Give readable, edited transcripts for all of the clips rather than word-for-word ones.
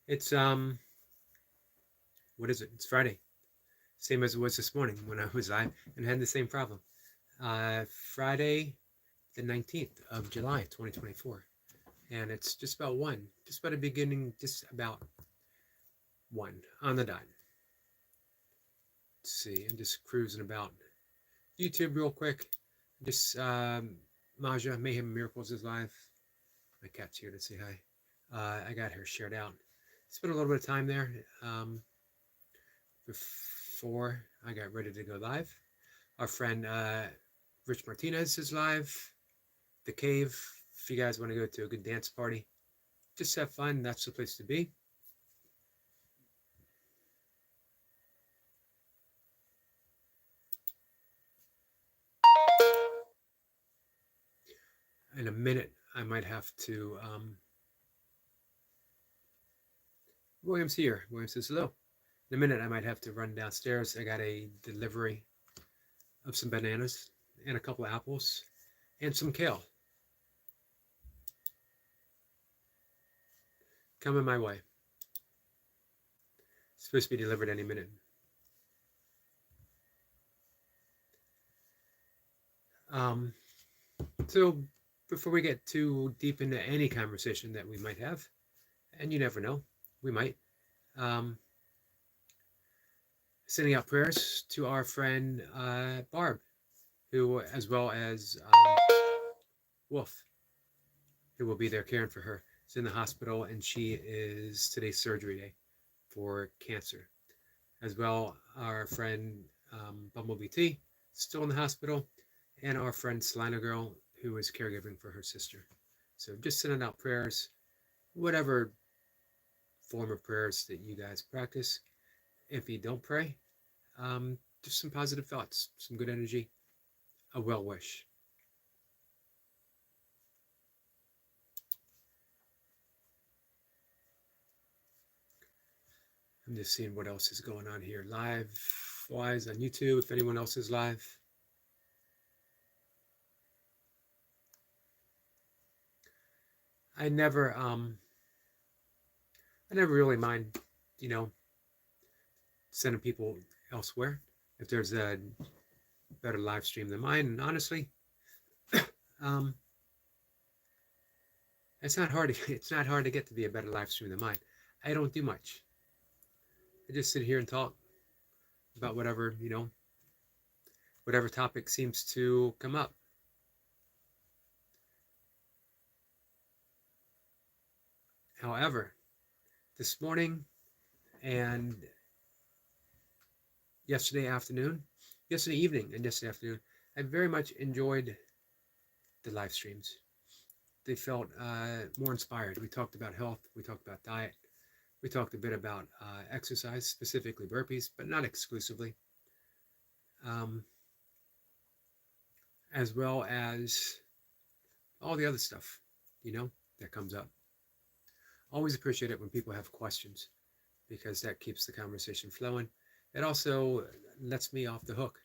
It's what is it? It's Friday. Same as it was this morning when I was live and had the same problem. Friday the 19th of July 2024. And it's just about one. Just about a beginning, just about one on the dot. Let's see. I'm just cruising about YouTube real quick. Just Maja Mayhem Miracles is live. My cat's here to say hi. I got her shared out. Spent a little bit of time there. Before I got ready to go live. Our friend Rich Martinez is live. The Cave. If you guys want to go to a good dance party, just have fun. That's the place to be. In a minute, I might have to. William's here. William says hello. In a minute, I might have to run downstairs. I got a delivery of some bananas and a couple of apples and some kale coming my way. It's supposed to be delivered any minute. So before we get too deep into any conversation that we might have, and you never know, we might, sending out prayers to our friend Barb, who, as well as Wolf, who will be there caring for her. She's in the hospital, and she is today's surgery day for cancer. As well, our friend Bumblebee T, still in the hospital, and our friend Selena Girl, who is caregiving for her sister. So just sending out prayers, whatever form of prayers that you guys practice. If you don't pray, just some positive thoughts, some good energy, a well wish. I'm just seeing what else is going on here live wise on YouTube, if anyone else is live. I never really mind, sending people elsewhere if there's a better live stream than mine. And honestly, it's not hard to get to be a better live stream than mine. I don't do much. I just sit here and talk about whatever, whatever topic seems to come up. However, this morning and yesterday evening and yesterday afternoon, I very much enjoyed the live streams. They felt more inspired. We talked about health, we talked about diet, we talked a bit about exercise, specifically burpees, but not exclusively, as well as all the other stuff, that comes up. Always appreciate it when people have questions, because that keeps the conversation flowing. It also lets me off the hook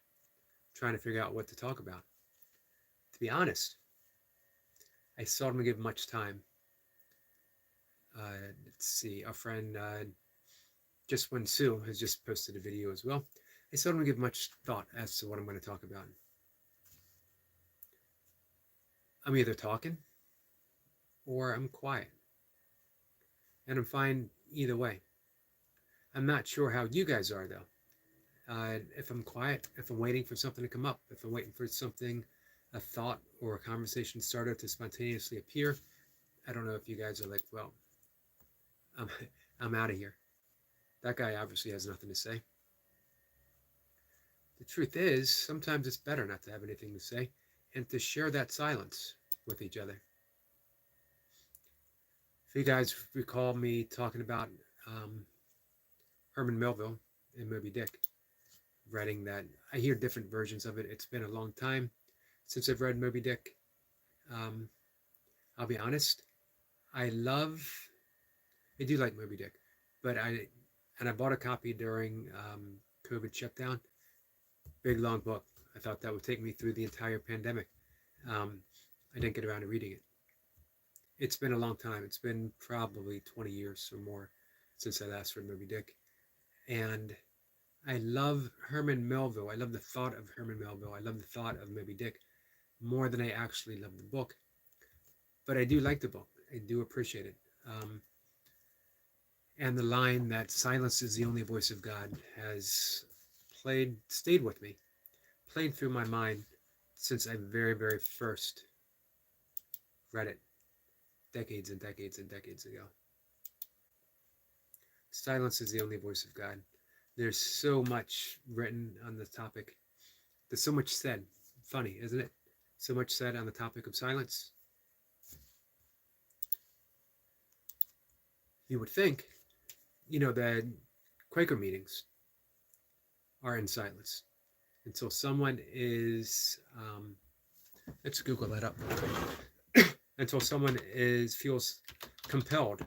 trying to figure out what to talk about. To be honest, I seldom give much time. Let's see, our friend Just When Sue has just posted a video as well. I seldom give much thought as to what I'm going to talk about. I'm either talking or I'm quiet. And I'm fine either way. I'm not sure how you guys are, though. If I'm quiet, if I'm waiting for something to come up, if I'm waiting for something, a thought or a conversation starter to spontaneously appear, I don't know if you guys are like, well, I'm out of here. That guy obviously has nothing to say. The truth is, sometimes it's better not to have anything to say and to share that silence with each other. If you guys recall me talking about Herman Melville in Moby Dick, writing that, I hear different versions of it. It's been a long time since I've read Moby Dick. I'll be honest, I do like Moby Dick, but I bought a copy during COVID shutdown. Big long book. I thought that would take me through the entire pandemic. I didn't get around to reading it. It's been a long time. It's been probably 20 years or more since I last read Moby Dick. And I love Herman Melville. I love the thought of Herman Melville. I love the thought of Moby Dick more than I actually love the book. But I do like the book. I do appreciate it. And the line that silence is the only voice of God has stayed with me, played through my mind since I very, very first read it decades and decades and decades ago. Silence is the only voice of God. There's so much written on the topic. There's so much said. Funny, isn't it? So much said on the topic of silence. You would think, that Quaker meetings are in silence until someone is, let's Google that up, until someone feels compelled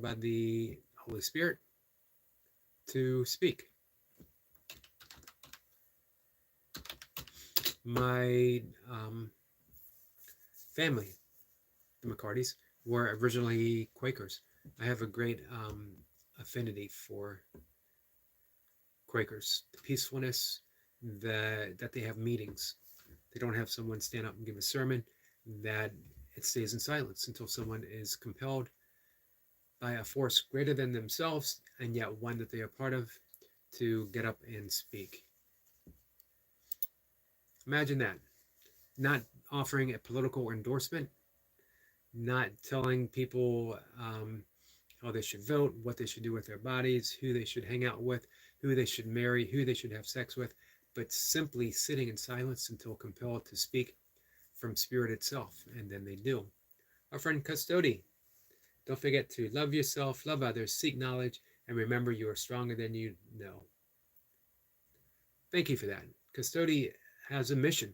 by the Holy Spirit to speak. My family, the McCartys, were originally Quakers. I have a great affinity for Quakers. The peacefulness that they have meetings. They don't have someone stand up and give a sermon, that it stays in silence until someone is compelled by a force greater than themselves, and yet one that they are part of, to get up and speak. Imagine that. Not offering a political endorsement, not telling people how they should vote, what they should do with their bodies, who they should hang out with, who they should marry, who they should have sex with, but simply sitting in silence until compelled to speak from spirit itself, and then they do. Our friend Custody, don't forget to love yourself, love others, seek knowledge, and remember you are stronger than you know. Thank you for that. Custody has a mission,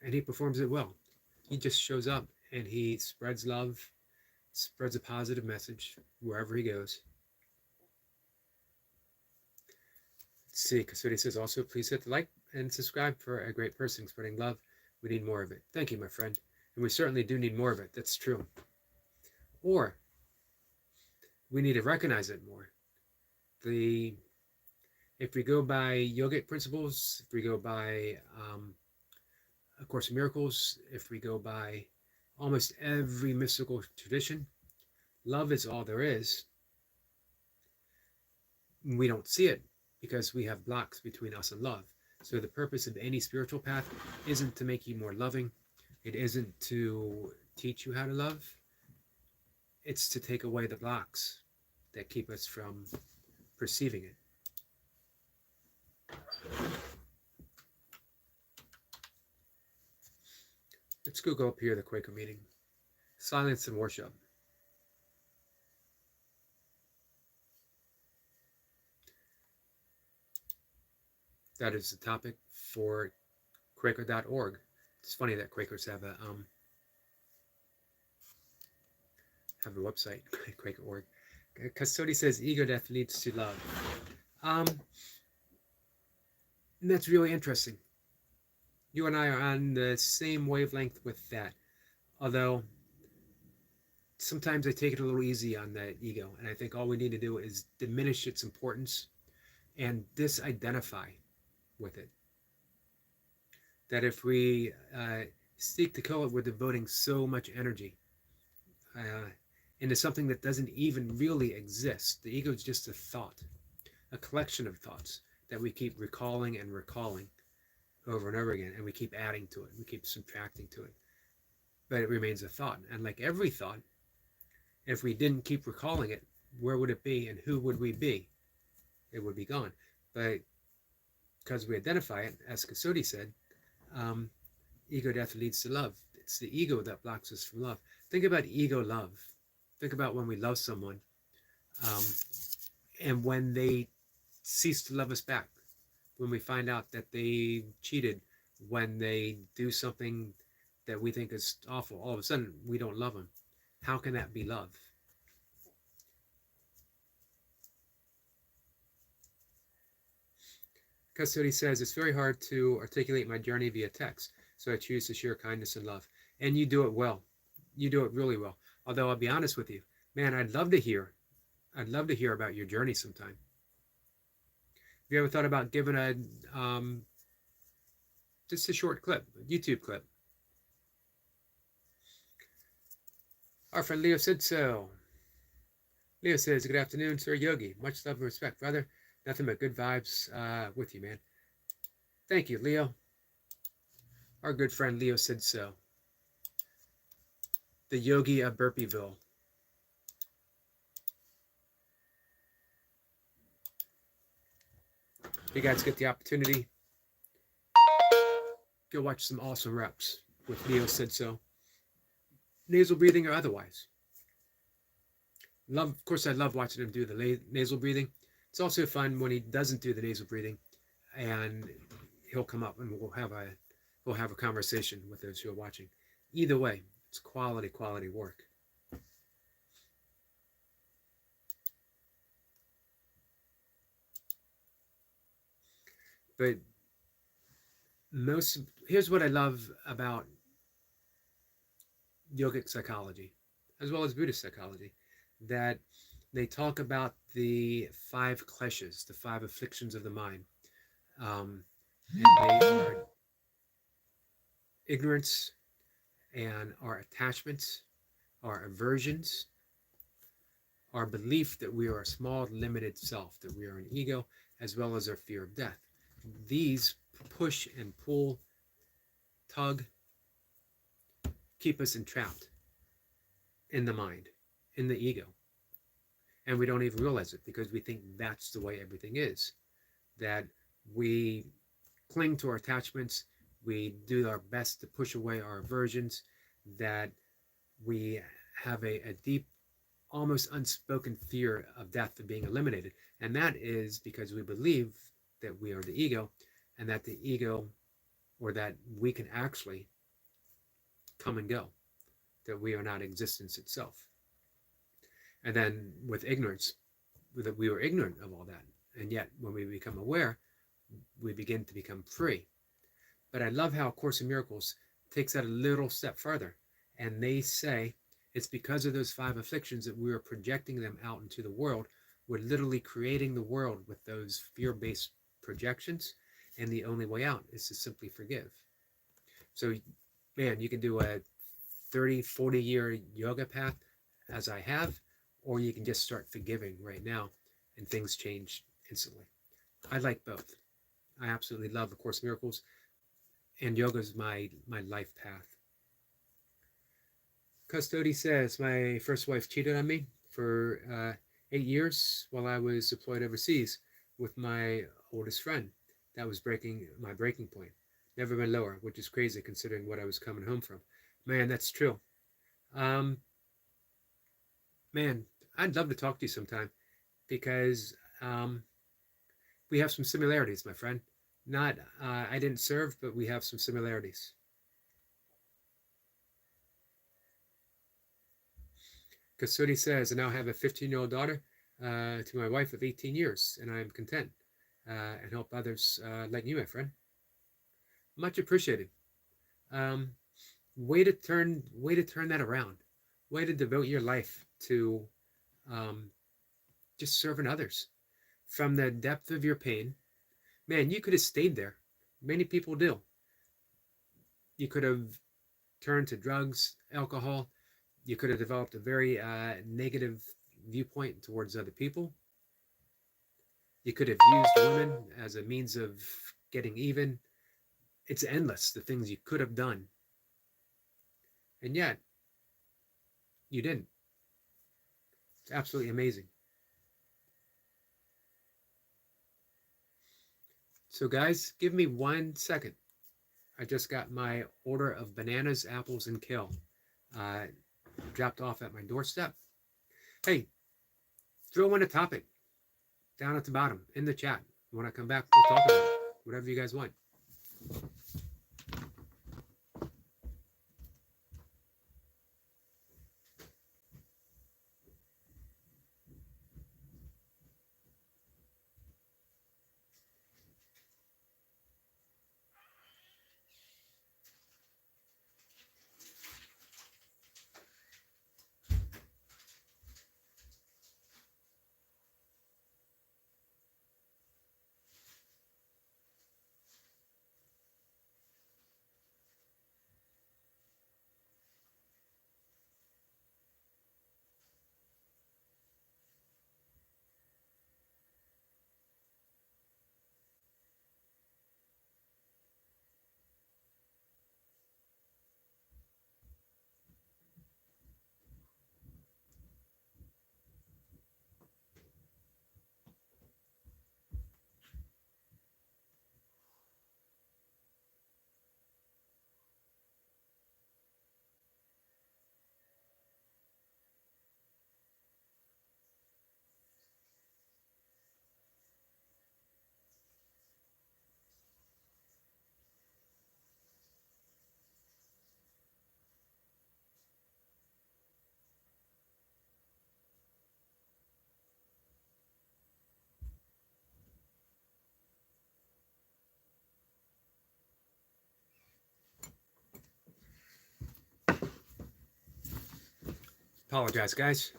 and he performs it well. He just shows up and he spreads love, spreads a positive message wherever he goes. Let's see, Custody says also, please hit the like and subscribe for a great person spreading love. We need more of it. Thank you, my friend. And we certainly do need more of it. That's true. Or we need to recognize it more. If we go by yogic principles, if we go by A Course in Miracles, if we go by almost every mystical tradition, love is all there is. We don't see it because we have blocks between us and love. So the purpose of any spiritual path isn't to make you more loving. It isn't to teach you how to love. It's to take away the blocks that keep us from perceiving it. Let's Google up here the Quaker meeting. Silence and worship. That is the topic for Quaker.org. It's funny that Quakers have a website, Quaker.org. Custody says ego death leads to love. And that's really interesting. You and I are on the same wavelength with that. Although, sometimes I take it a little easy on that ego. And I think all we need to do is diminish its importance and disidentify with it. That if we seek to kill it, we're devoting so much energy into something that doesn't even really exist. The ego is just a thought, a collection of thoughts that we keep recalling and recalling over and over again, and we keep adding to it, we keep subtracting to it, but it remains a thought. And like every thought, if we didn't keep recalling it, where would it be and who would we be? It would be gone. But because we identify it, as Custody said, ego death leads to love. It's the ego that blocks us from love. Think about ego love. Think about when we love someone, and when they cease to love us back, when we find out that they cheated, when they do something that we think is awful, all of a sudden we don't love them. How can that be love? Custody says, it's very hard to articulate my journey via text, so I choose to share kindness and love. And you do it well. You do it really well. Although I'll be honest with you, man, I'd love to hear I'd love to hear about your journey sometime. Have you ever thought about giving a just a short clip, a YouTube clip? Our friend Leo said so. Leo says, good afternoon, Sir Yogi. Much love and respect, brother. Nothing but good vibes with you, man. Thank you, Leo. Our good friend Leo said so. The Yogi of Burpeeville. If you guys get the opportunity, go watch some awesome reps with Leo said so. Nasal breathing or otherwise. Of course, I love watching him do the nasal breathing. It's also fun when he doesn't do the nasal breathing, and he'll come up and we'll have a conversation with those who are watching. Either way, it's quality work. But here's what I love about yogic psychology, as well as Buddhist psychology, that they talk about the 5 kleshas, the 5 afflictions of the mind. And they are ignorance and our attachments, our aversions, our belief that we are a small, limited self, that we are an ego, as well as our fear of death. These push and pull, tug, keep us entrapped in the mind, in the ego. And we don't even realize it because we think that's the way everything is. That we cling to our attachments, we do our best to push away our aversions, that we have a deep, almost unspoken fear of death of being eliminated. And that is because we believe that we are the ego, and that the ego, or that we can actually come and go, that we are not existence itself. And then with ignorance, that we were ignorant of all that. And yet when we become aware, we begin to become free. But I love how Course in Miracles takes that a little step further. And they say it's because of those 5 afflictions that we are projecting them out into the world. We're literally creating the world with those fear-based projections. And the only way out is to simply forgive. So, man, you can do a 30, 40-year yoga path, as I have, or you can just start forgiving right now, and things change instantly. I like both. I absolutely love A Course in Miracles, and yoga is my life path. Custody says, my first wife cheated on me for 8 years while I was deployed overseas with my oldest friend. That was my breaking point. Never been lower, which is crazy considering what I was coming home from. Man, that's true. Man, I'd love to talk to you sometime because we have some similarities, my friend. Not, I didn't serve, but we have some similarities. Kasuri says, I now have a 15-year-old daughter to my wife of 18 years, and I am content and help others like you, my friend. Much appreciated. Way to turn that around. Way to devote your life to just serving others. From the depth of your pain, man, you could have stayed there. Many people do. You could have turned to drugs, alcohol. You could have developed a very negative viewpoint towards other people. You could have used women as a means of getting even. It's endless, the things you could have done. And yet, you didn't. It's absolutely amazing. So guys, give me 1 second. I just got my order of bananas, apples, and kale dropped off at my doorstep. Hey, throw in a topic down at the bottom in the chat. When I come back, we'll talk about it. Whatever you guys want. Apologize, guys.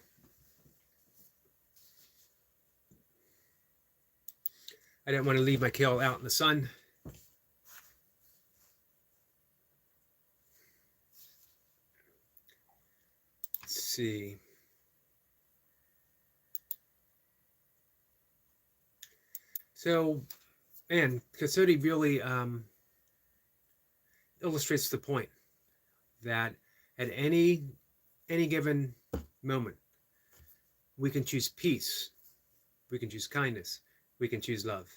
I didn't want to leave my kale out in the sun. Let's see. So, man, Kasodi really illustrates the point that at any given moment, we can choose peace, we can choose kindness, we can choose love.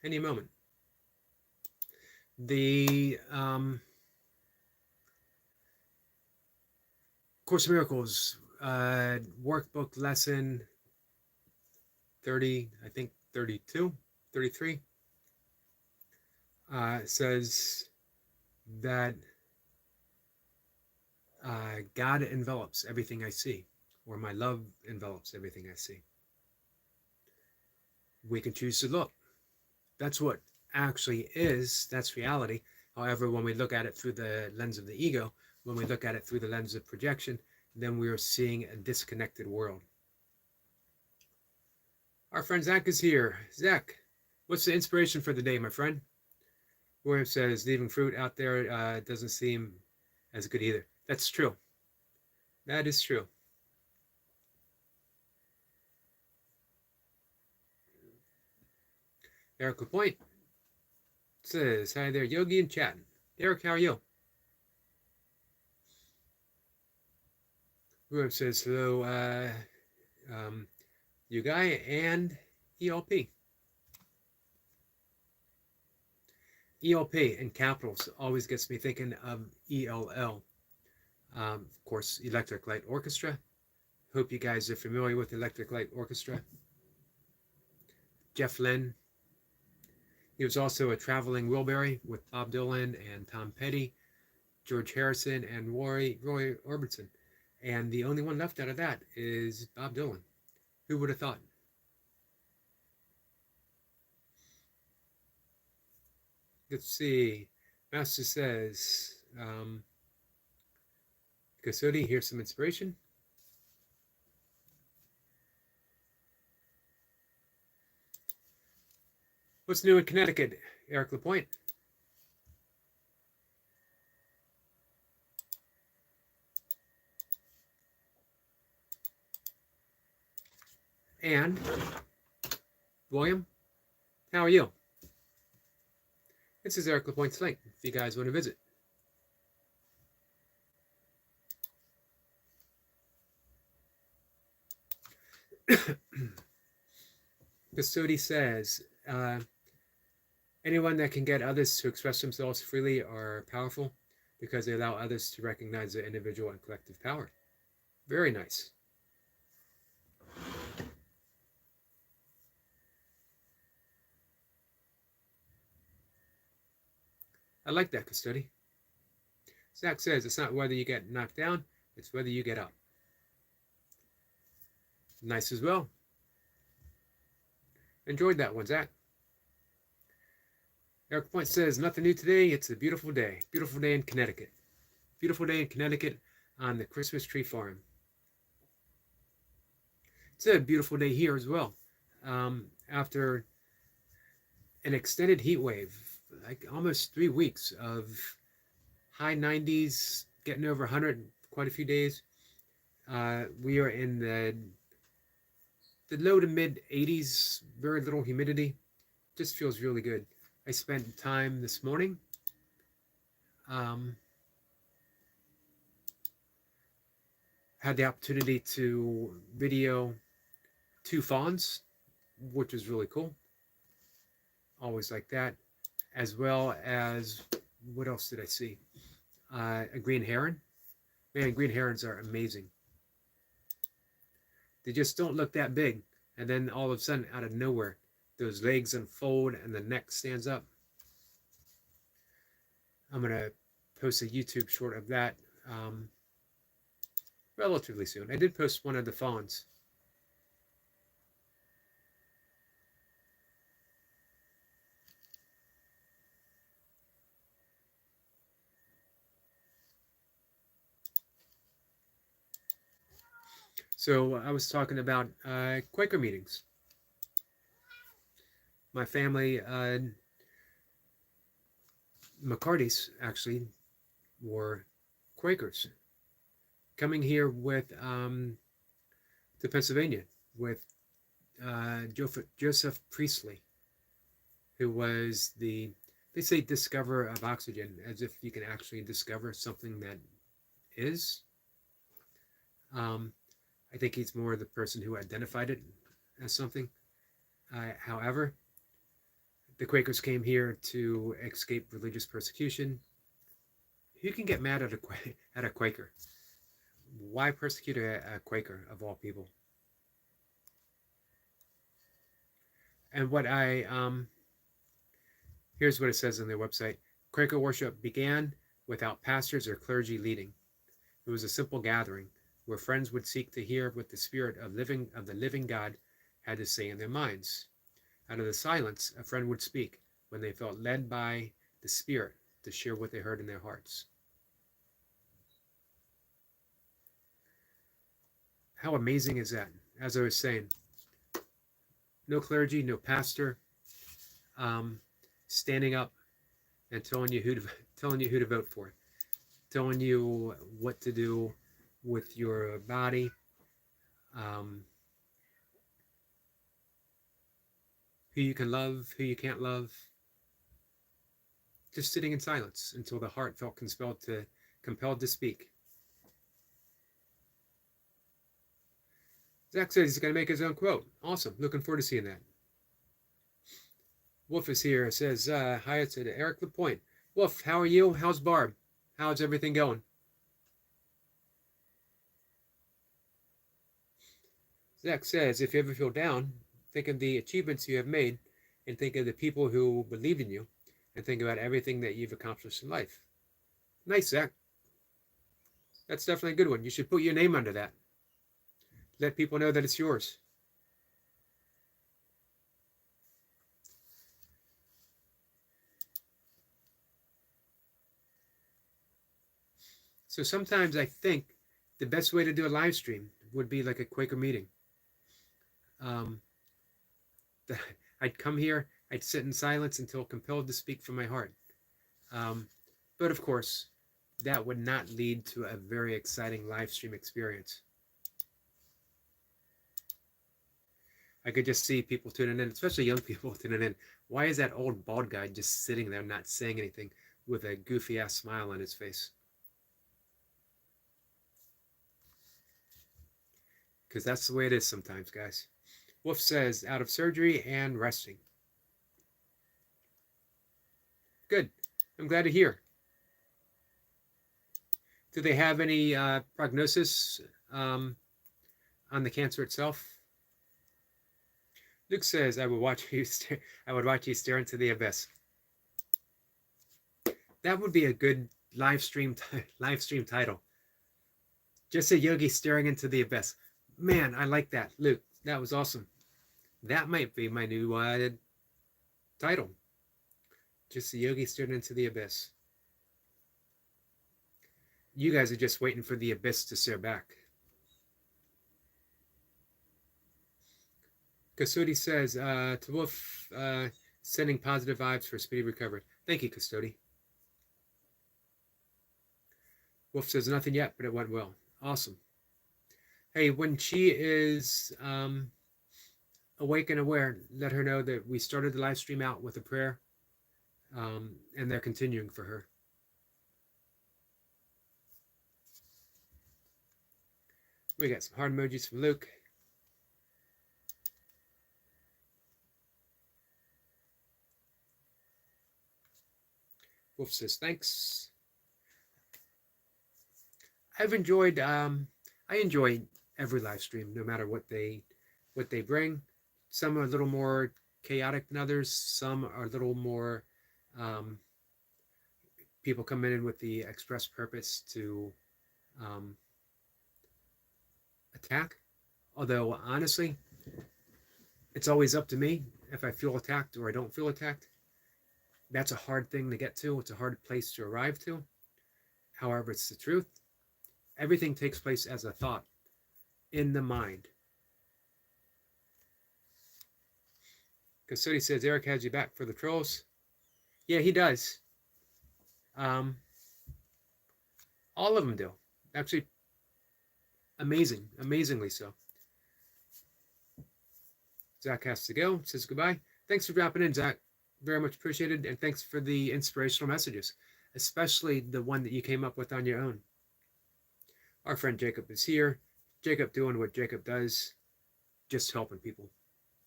Any moment. The Course in Miracles workbook lesson 30, I think 32, 33, says that God envelops everything I see, or my love envelops everything I see. We can choose to look. That's what actually is. That's reality. However, when we look at it through the lens of the ego, when we look at it through the lens of projection, then we are seeing a disconnected world. Our friend Zach is here. Zach, what's the inspiration for the day, my friend? William says, leaving fruit out there doesn't seem as good either. That's true. That is true. Eric LaPointe says, hi there, Yogi and chat. Eric, how are you? William says, hello, you guy and ELP. ELP in capitals always gets me thinking of ELL. Of course, Electric Light Orchestra. Hope you guys are familiar with Electric Light Orchestra. Jeff Lynne. He was also a traveling Wilbury with Bob Dylan and Tom Petty, George Harrison, and Roy Orbison. And the only one left out of that is Bob Dylan. Who would have thought? Let's see. Master says, Kasodi, here's some inspiration. What's new in Connecticut? Eric LaPointe. And William, how are you? This is Eric LaPointe's link if you guys want to visit. Kasodi says, anyone that can get others to express themselves freely are powerful because they allow others to recognize their individual and collective power. Very nice. I like that, Custody. Zach says it's not whether you get knocked down, it's whether you get up. Nice as well. Enjoyed that one, Zach. Eric Point says, nothing new today. It's a beautiful day. Beautiful day in Connecticut. Beautiful day in Connecticut on the Christmas tree farm. It's a beautiful day here as well. After an extended heat wave, like almost 3 weeks of high 90s, getting over 100 quite a few days. We are in the low to mid 80s, very little humidity. Just feels really good. I spent time this morning had the opportunity to video 2 fawns, which was really cool. Always like that. As well as, what else did I see? A green heron. Man, green herons are amazing. They just don't look that big. And then all of a sudden, out of nowhere, those legs unfold and the neck stands up. I'm going to post a YouTube short of that relatively soon. I did post one of the fawns. So I was talking about Quaker meetings. My family, McCarty's actually, were Quakers coming here with to Pennsylvania with Joseph Priestley, who was they say discoverer of oxygen, as if you can actually discover something that is. Um, I think he's more the person who identified it as something. However, the Quakers came here to escape religious persecution. Who can get mad at at a Quaker? Why persecute a Quaker of all people? And what I here's what it says on their website: Quaker worship began without pastors or clergy leading. It was a simple gathering where friends would seek to hear what the spirit of the living God had to say in their minds. Out of the silence, a friend would speak when they felt led by the Spirit to share what they heard in their hearts. How amazing is that? As I was saying, no clergy, no pastor, standing up and telling you who to vote for, telling you what to do with your body, who you can love, who you can't love. Just sitting in silence until the heart felt compelled to speak. Zach says he's going to make his own quote. Awesome. Looking forward to seeing that. Wolf is here. Says, hi, it's Eric LaPointe. Wolf, how are you? How's Barb? How's everything going? Zach says, if you ever feel down, think of the achievements you have made and think of the people who believed in you and think about everything that you've accomplished in life. Nice, Zach. That's definitely a good one. You should put your name under that. Let people know that it's yours. So sometimes I think the best way to do a live stream would be like a Quaker meeting. I'd come here, I'd sit in silence until compelled to speak from my heart. But of course, that would not lead to a very exciting live stream experience. I could just see people tuning in, especially young people tuning in. Why is that old bald guy just sitting there not saying anything with a goofy ass smile on his face? Because that's the way it is sometimes, guys. Wolf says, out of surgery and resting. Good. I'm glad to hear. Do they have any prognosis on the cancer itself? Luke says, I would watch you stare into the abyss. That would be a good live stream title. Just a Yogi staring into the abyss. Man, I like that, Luke. That was awesome. That might be my new title. Just a Yogi staring into the abyss. You guys are just waiting for the abyss to stare back. Custody says, to Wolf, sending positive vibes for speedy recovery. Thank you, Custody. Wolf says, nothing yet, but it went well. Awesome. Hey, when she is awake and aware, let her know that we started the live stream out with a prayer, and they're continuing for her. We got some heart emojis from Luke. Wolf says, thanks. I've enjoyed, I enjoy every live stream, no matter what they bring. Some are a little more chaotic than others. Some are a little more, people come in with the express purpose to attack. Although, honestly, it's always up to me if I feel attacked or I don't feel attacked. That's a hard thing to get to. It's a hard place to arrive to. However, it's the truth. Everything takes place as a thought. in the mind. Custody says Eric has you back for the trolls. Yeah, he does. Um, all of them do. Actually, amazingly so. Zach has to go. Says goodbye. Thanks for dropping in, Zach. Very much appreciated, and thanks for the inspirational messages, especially the one that you came up with on your own. Our friend Jacob is here. Jacob doing what Jacob does, just helping people,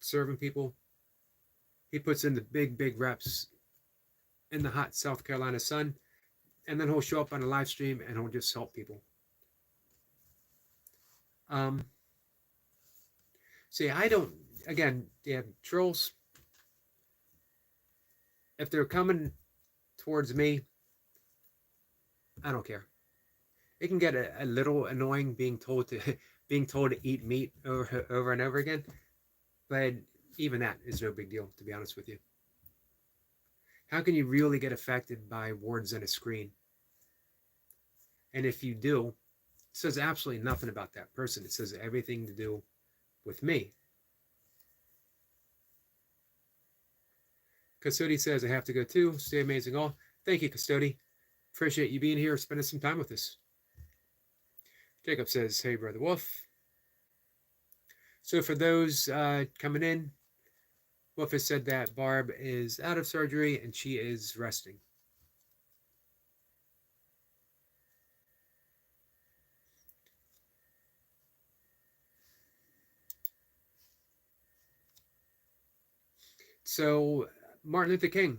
serving people. He puts in the big reps in the hot South Carolina sun, and then he'll show up on a live stream and he'll just help people. See, I don't, again, yeah, trolls, if they're coming towards me, I don't care. It can get a little annoying being told to eat meat over and over again, but even that is no big deal, to be honest with you. How can you really get affected by words on a screen? And if you do, it says absolutely nothing about that person. It says everything to do with me. Custody says, I have to go too. Stay amazing all. Thank you, Custody. Appreciate you being here, spending some time with us. Jacob says, hey, Brother Wolf. So for those coming in, Wolf has said that Barb is out of surgery and she is resting. So Martin Luther King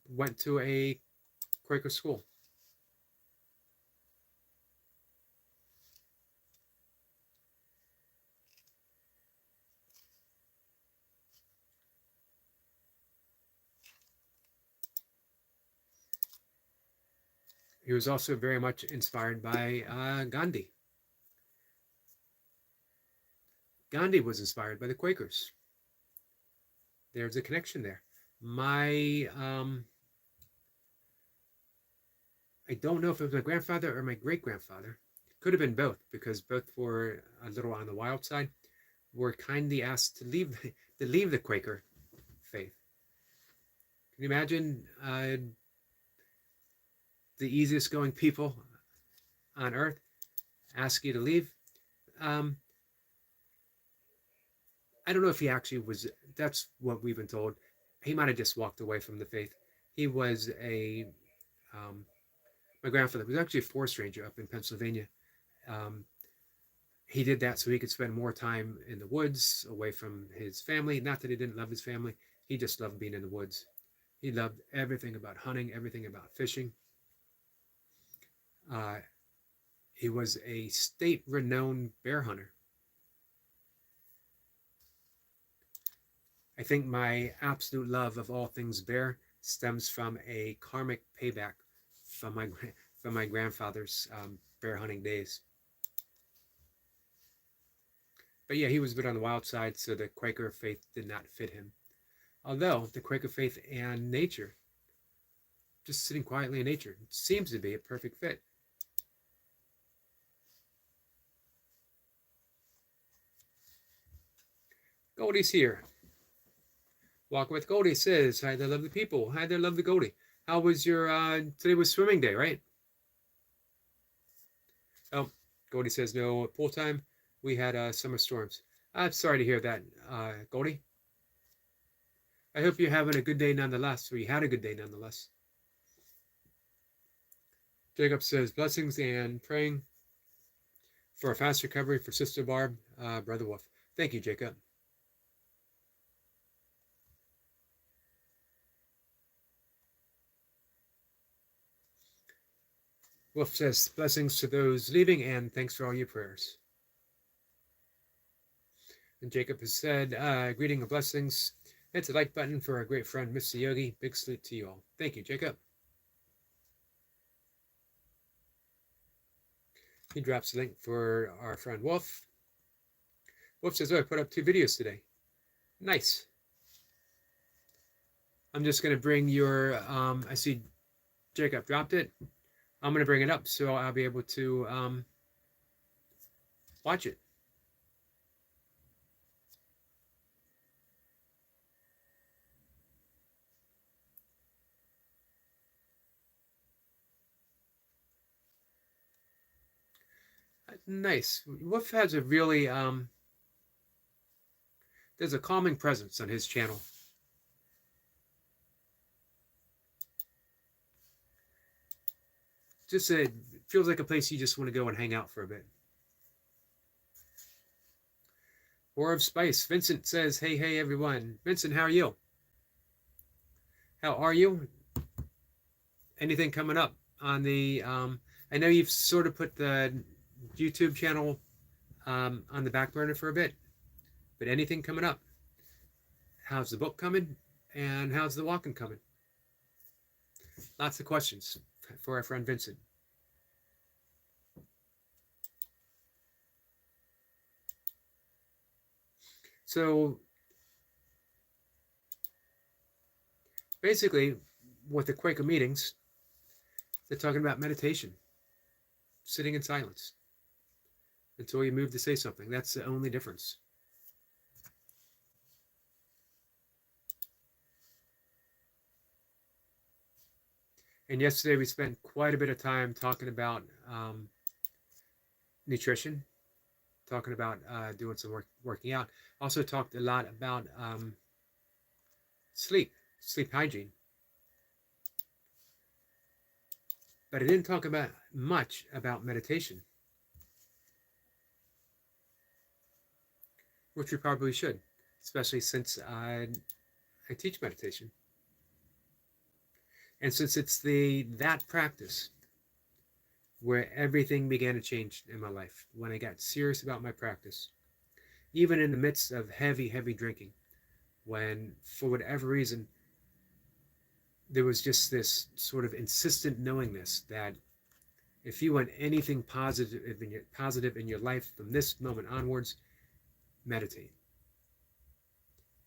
went to a Quaker school. He was also very much inspired by Gandhi. Gandhi was inspired by the Quakers. There's a connection there. I don't know if it was my grandfather or my great-grandfather. It could have been both, because both were a little on the wild side, were kindly asked to leave the Quaker faith. Can you imagine the easiest going people on earth ask you to leave? I don't know if he actually was, that's what we've been told. He might have just walked away from the faith. He was my grandfather was actually a forest ranger up in Pennsylvania. He did that so he could spend more time in the woods, away from his family. Not that he didn't love his family. He just loved being in the woods. He loved everything about hunting, everything about fishing. He was a state-renowned bear hunter. I think my absolute love of all things bear stems from a karmic payback from my grandfather's bear hunting days. But yeah, he was a bit on the wild side, so the Quaker faith did not fit him. Although the Quaker faith and nature, just sitting quietly in nature, seems to be a perfect fit. Goldie's here. Walk with Goldie says, hi there, lovely people. Hi there, lovely Goldie. How was your, today was swimming day, right? Oh, Goldie says no pool time. We had summer storms. I'm sorry to hear that, Goldie. I hope you're having a good day nonetheless, or you had a good day nonetheless. Jacob says, blessings and praying for a fast recovery for Sister Barb, Brother Wolf. Thank you, Jacob. Wolf says, blessings to those leaving and thanks for all your prayers. And Jacob has said, greeting and blessings. Hit the like button for our great friend, Mr. Yogi. Big salute to you all. Thank you, Jacob. He drops a link for our friend Wolf. Wolf says, oh, I put up 2 videos today. Nice. I'm just going to bring your, I see Jacob dropped it. I'm going to bring it up so I'll be able to watch it. Nice. Wolf has a really there's a calming presence on his channel. Just it feels like a place you just want to go and hang out for a bit. War of Spice. Vincent says, hey everyone. Vincent, how are you? How are you? Anything coming up on the I know you've sort of put the YouTube channel on the back burner for a bit, but anything coming up? How's the book coming? And how's the walking coming? Lots of questions for our friend Vincent. So basically, with the Quaker meetings, they're talking about meditation, sitting in silence until you move to say something. That's the only difference. And yesterday we spent quite a bit of time talking about nutrition, talking about doing some working out. Also talked a lot about sleep hygiene. But I didn't talk about much about meditation, which we probably should, especially since I teach meditation. And since it's that practice where everything began to change in my life, when I got serious about my practice, even in the midst of heavy drinking, when for whatever reason there was just this sort of insistent knowingness that if you want anything positive in your life from this moment onwards, meditate.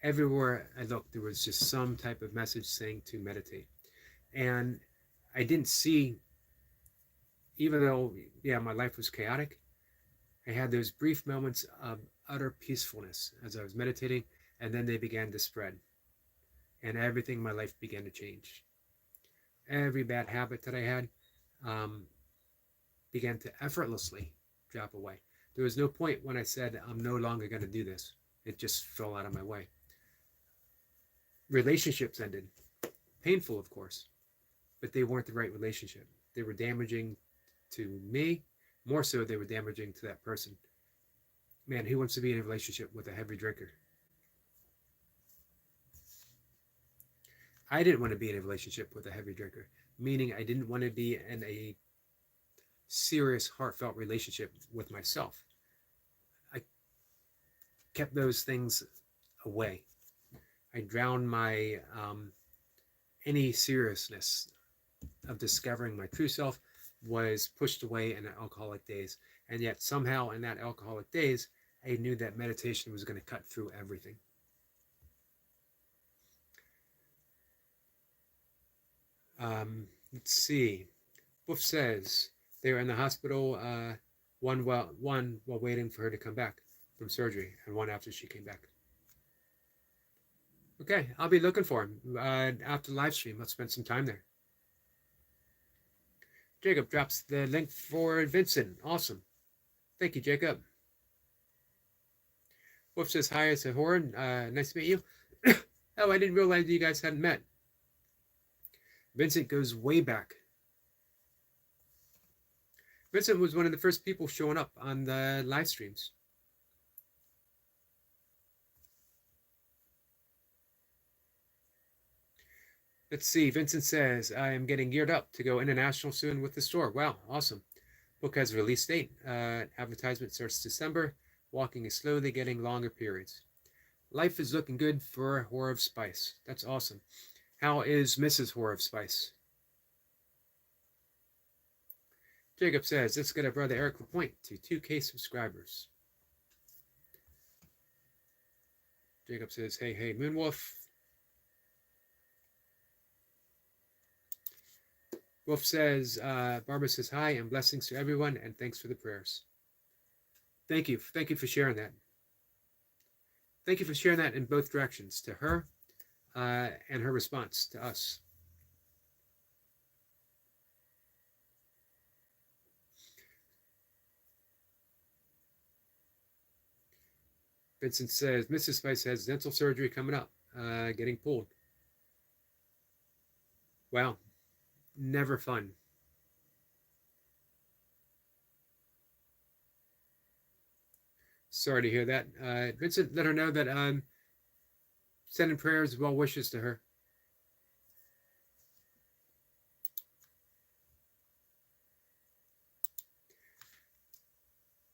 Everywhere I looked, there was just some type of message saying to meditate. And I didn't see, even though, yeah, my life was chaotic, I had those brief moments of utter peacefulness as I was meditating, and then they began to spread. And everything in my life began to change. Every bad habit that I had began to effortlessly drop away. There was no point when I said, I'm no longer going to do this. It just fell out of my way. Relationships ended. Painful, of course, but they weren't the right relationship. They were damaging to me. More so, they were damaging to that person. Man, who wants to be in a relationship with a heavy drinker? I didn't want to be in a relationship with a heavy drinker, meaning I didn't want to be in a serious, heartfelt relationship with myself. I kept those things away. I drowned my any seriousness of discovering my true self was pushed away in alcoholic days. And yet somehow in that alcoholic days, I knew that meditation was going to cut through everything. Let's see. Wolf says they were in the hospital, one while waiting for her to come back from surgery, and one after she came back. Okay, I'll be looking for him after the live stream. Let's spend some time there. Jacob drops the link for Vincent. Awesome. Thank you, Jacob. Wolf says, hi, it's a Horan. Nice to meet you. Oh, I didn't realize you guys hadn't met. Vincent goes way back. Vincent was one of the first people showing up on the live streams. Let's see. Vincent says, I am getting geared up to go international soon with the store. Wow, awesome. Book has release date. Advertisement starts December. Walking is slowly getting longer periods. Life is looking good for Whore of Spice. That's awesome. How is Mrs. Whore of Spice? Jacob says, let's get our brother Eric LaPointe to 2K subscribers. Jacob says, hey, Moonwolf. Wolf says, Barbara says, hi, and blessings to everyone, and thanks for the prayers. Thank you. Thank you for sharing that. Thank you for sharing that in both directions, to her and her response to us. Vincent says, Mrs. Spice has dental surgery coming up, getting pulled. Wow, never fun. Sorry to hear that. Vincent, let her know that sending prayers, well wishes to her.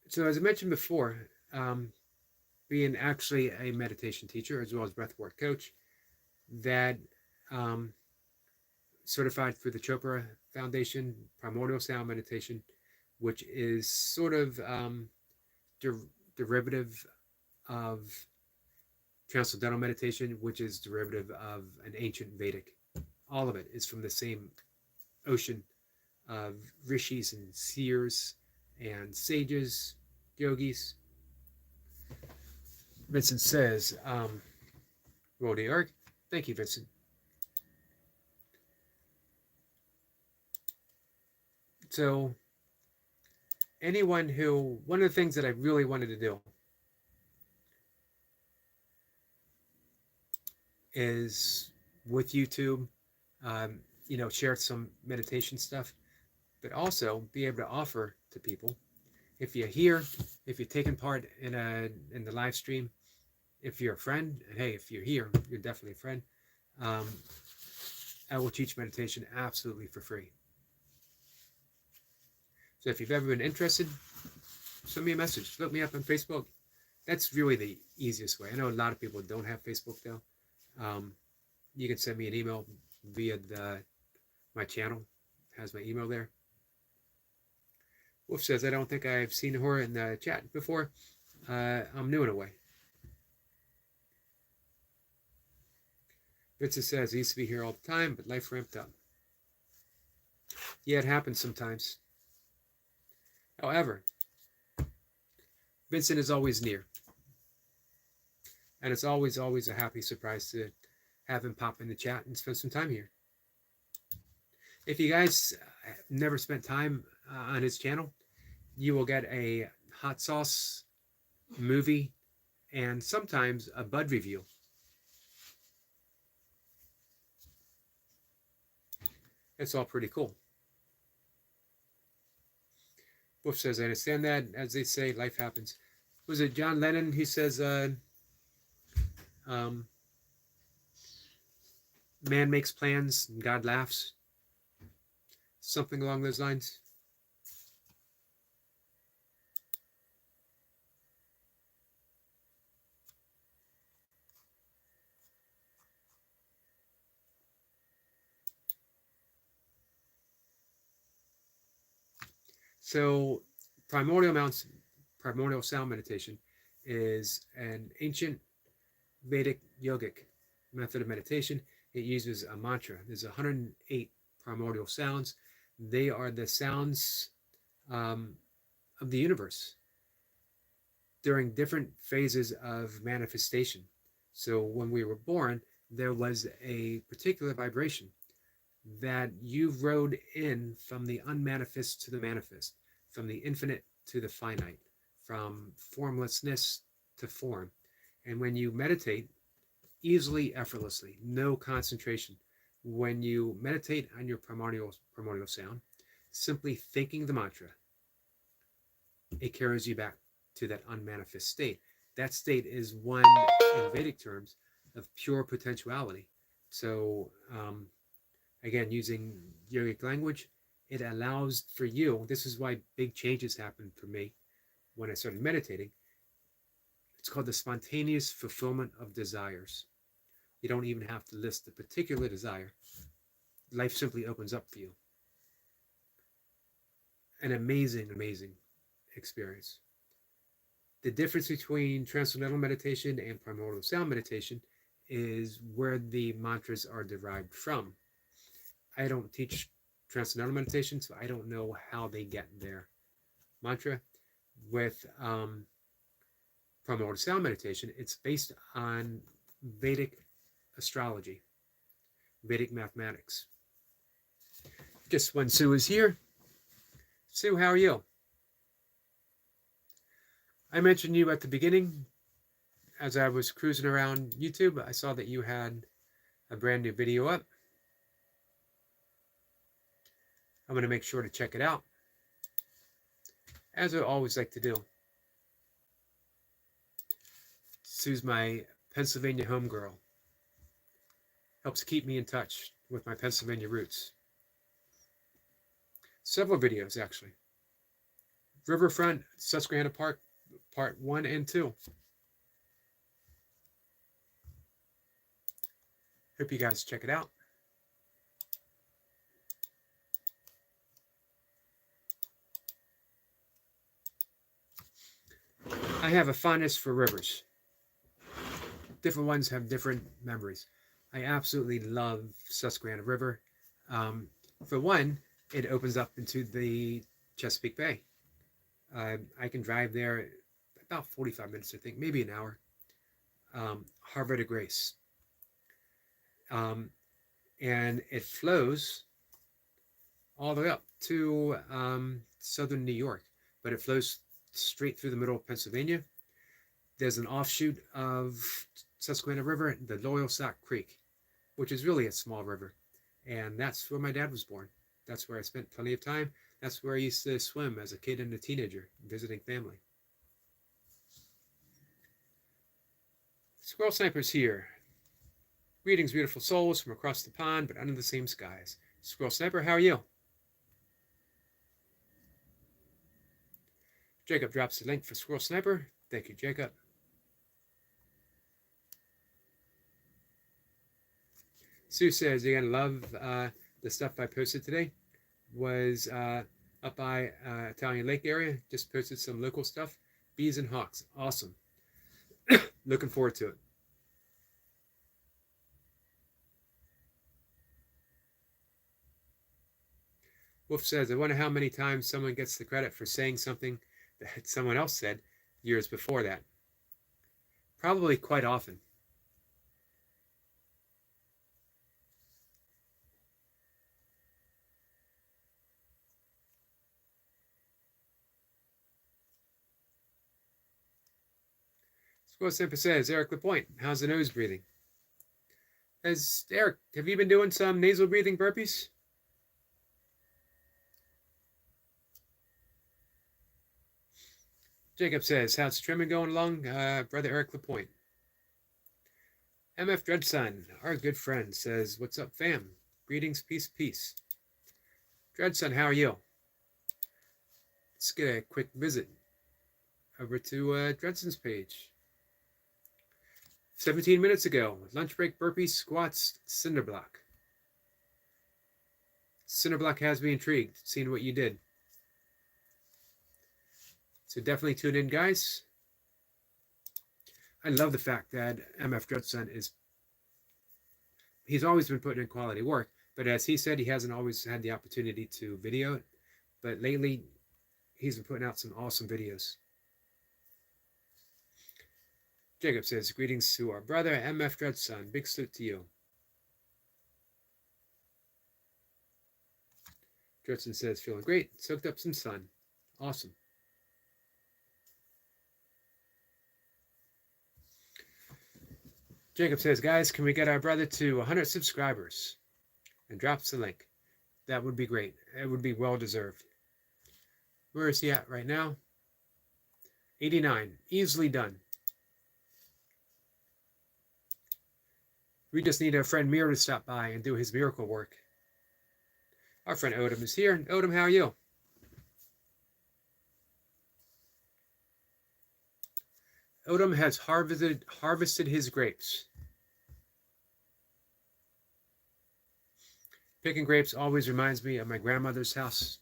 So, as I mentioned before, being actually a meditation teacher as well as breathwork coach, that um, certified through the Chopra Foundation, Primordial Sound Meditation, which is sort of derivative of Transcendental Meditation, which is derivative of an ancient Vedic. All of it is from the same ocean of rishis and seers and sages, yogis. Vincent says, well, New York. Thank you, Vincent. So, anyone who, one of the things that I really wanted to do is with YouTube, share some meditation stuff, but also be able to offer to people. If you're here, if you're taking part in the live stream, if you're a friend, and hey, if you're here, you're definitely a friend. I will teach meditation absolutely for free. So if you've ever been interested, send me a message. Look me up on Facebook. That's really the easiest way. I know a lot of people don't have Facebook though. You can send me an email via my channel. It has my email there. Wolf says, I don't think I've seen her in the chat before. I'm new in a way. Vincent says, I used to be here all the time, but life ramped up. Yeah, it happens sometimes. However, Vincent is always near. And it's always a happy surprise to have him pop in the chat and spend some time here. If you guys never spent time on his channel, you will get a hot sauce movie and sometimes a bud review. It's all pretty cool. Wolf says, I understand that. As they say, life happens. Was it John Lennon? He says, man makes plans and God laughs. Something along those lines. So primordial sound meditation is an ancient Vedic yogic method of meditation. It uses a mantra. There's 108 primordial sounds. They are the sounds of the universe during different phases of manifestation. So when we were born, there was a particular vibration that you rode in from the unmanifest to the manifest, from the infinite to the finite, from formlessness to form. And when you meditate, easily, effortlessly, no concentration, when you meditate on your primordial sound, simply thinking the mantra, it carries you back to that unmanifest state. That state is one, in Vedic terms, of pure potentiality. So, again, using yogic language, it allows for you, this is why big changes happened for me when I started meditating. It's called the spontaneous fulfillment of desires. You don't even have to list the particular desire. Life simply opens up for you. An amazing, amazing experience. The difference between transcendental meditation and primordial sound meditation is where the mantras are derived from. I don't teach transcendental meditation, so I don't know how they get their mantra. With primordial sound meditation, it's based on Vedic astrology, Vedic mathematics. Just when Sue is here. Sue, how are you? I mentioned you at the beginning. as I was cruising around YouTube, I saw that you had a brand new video up. I'm going to make sure to check it out, as I always like to do. Sue's my Pennsylvania homegirl. Helps keep me in touch with my Pennsylvania roots. Several videos, actually. Riverfront, Susquehanna Park, Part 1 and 2. Hope you guys check it out. I have a fondness for rivers. Different ones have different memories. I absolutely love Susquehanna River. For one, it opens up into the Chesapeake Bay. I can drive there about 45 minutes, I think, maybe an hour. Harbor de Grace. And it flows all the way up to southern New York, but it flows straight through the middle of Pennsylvania. There's an offshoot of Susquehanna River, the Loyalsock Creek, which is really a small river. And that's where my dad was born. That's where I spent plenty of time. That's where I used to swim as a kid and a teenager, visiting family. Squirrel Sniper's here. Greetings, beautiful souls from across the pond, but under the same skies. Squirrel Sniper, how are you? Jacob drops the link for Squirrel Sniper. Thank you, Jacob. Sue says, you're going to love the stuff I posted today. Was up by Italian Lake area. Just posted some local stuff. Bees and hawks. Awesome. Looking forward to it. Wolf says, I wonder how many times someone gets the credit for saying something that someone else said years before that. Probably quite often. Squirrel Simple says, Eric LaPointe, how's the nose breathing? Eric, have you been doing some nasal breathing burpees? Jacob says, how's trimming going along, brother Eric LaPointe? MF Dreadson, our good friend, says, what's up, fam? Greetings, peace, peace. Dreadson, how are you? Let's get a quick visit over to Dredson's page. 17 minutes ago, lunch break, burpees, squats, cinder block. Cinder block has me intrigued, seeing what you did. So definitely tune in, guys. I love the fact that MF Dreadson he's always been putting in quality work, but as he said, he hasn't always had the opportunity to video it. But lately, he's been putting out some awesome videos. Jacob says, greetings to our brother, MF Dreadson. Big salute to you. Dreadson says, feeling great. Soaked up some sun. Awesome. Jacob says, guys, can we get our brother to 100 subscribers? And drops the link. That would be great. It would be well deserved. Where is he at right now? 89. Easily done. We just need our friend Mir to stop by and do his miracle work. Our friend Odom is here. Odom, how are you? Odom has harvested his grapes. Picking grapes always reminds me of my grandmother's house.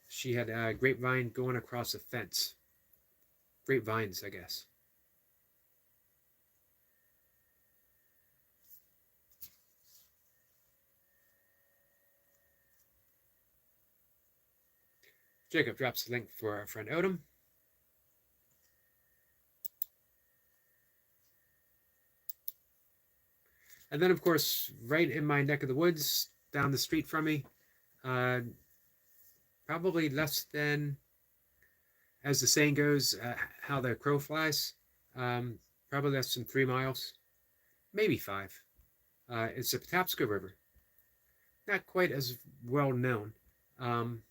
She had a grapevine going across a fence. Grapevines, I guess. Jacob drops the link for our friend Odom. And then, of course, right in my neck of the woods, down the street from me, probably less than, as the saying goes, how the crow flies, probably less than 3 miles, maybe 5. It's the Patapsco River. Not quite as well known. Um,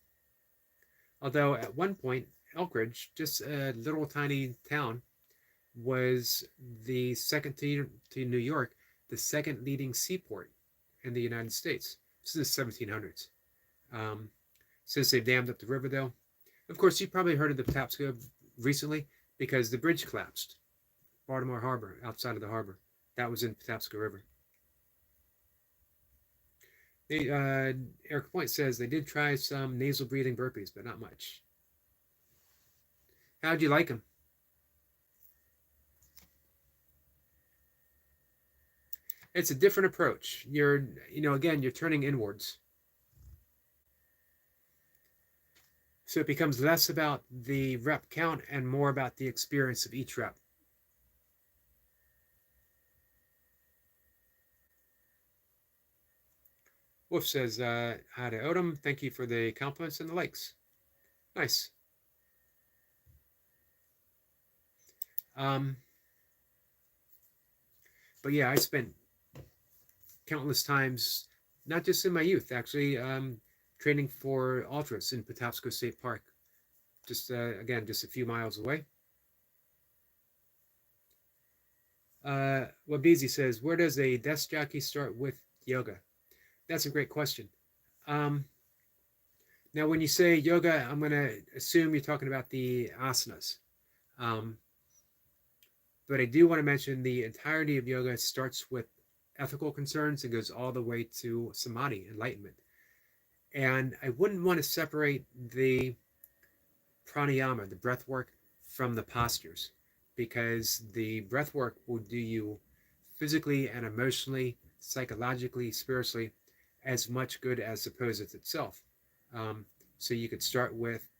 Although at one point, Elkridge, just a little tiny town, was the second to New York, the second leading seaport in the United States. This is the 1700s. Um, since they've dammed up the river, though, of course, you've probably heard of the Patapsco recently because the bridge collapsed. Baltimore Harbor, outside of the harbor. That was in Patapsco River. Eric Point says they did try some nasal breathing burpees, but not much. How'd you like them? It's a different approach. Again, you're turning inwards. So it becomes less about the rep count and more about the experience of each rep. Wolf says, hi to Odom. Thank you for the compliments and the likes. Nice. But yeah, I spent countless times, not just in my youth, actually, training for ultras in Patapsco State Park. Just, again, just a few miles away. Wabizi says, where does a desk jockey start with yoga? That's a great question. Now, when you say yoga, I'm going to assume you're talking about the asanas. But I do want to mention the entirety of yoga starts with ethical concerns and goes all the way to samadhi, enlightenment. And I wouldn't want to separate the pranayama, the breath work, from the postures, because the breath work will do you physically and emotionally, psychologically, spiritually, as much good as the pose itself. So you could start with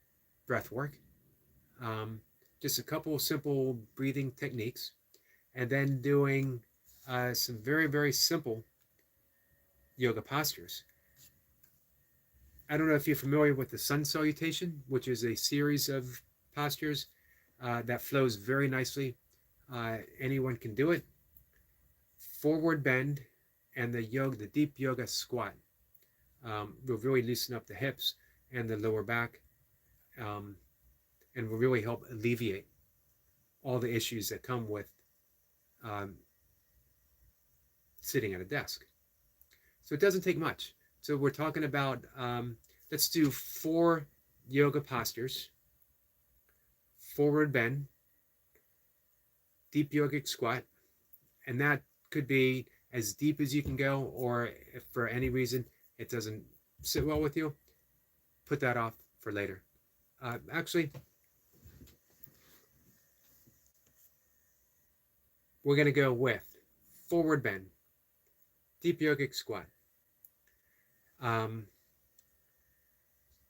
breath work, just a couple simple breathing techniques, and then doing some very, very simple yoga postures. I don't know if you're familiar with the sun salutation, which is a series of postures that flows very nicely. Anyone can do it. Forward bend and the deep yoga squat will really loosen up the hips and the lower back, and will really help alleviate all the issues that come with sitting at a desk. So it doesn't take much. So we're talking about, let's do 4 yoga postures: forward bend, deep yogic squat, and that could be as deep as you can go, or if for any reason it doesn't sit well with you, put that off for later. Actually, we're going to go with forward bend, deep yogic squat,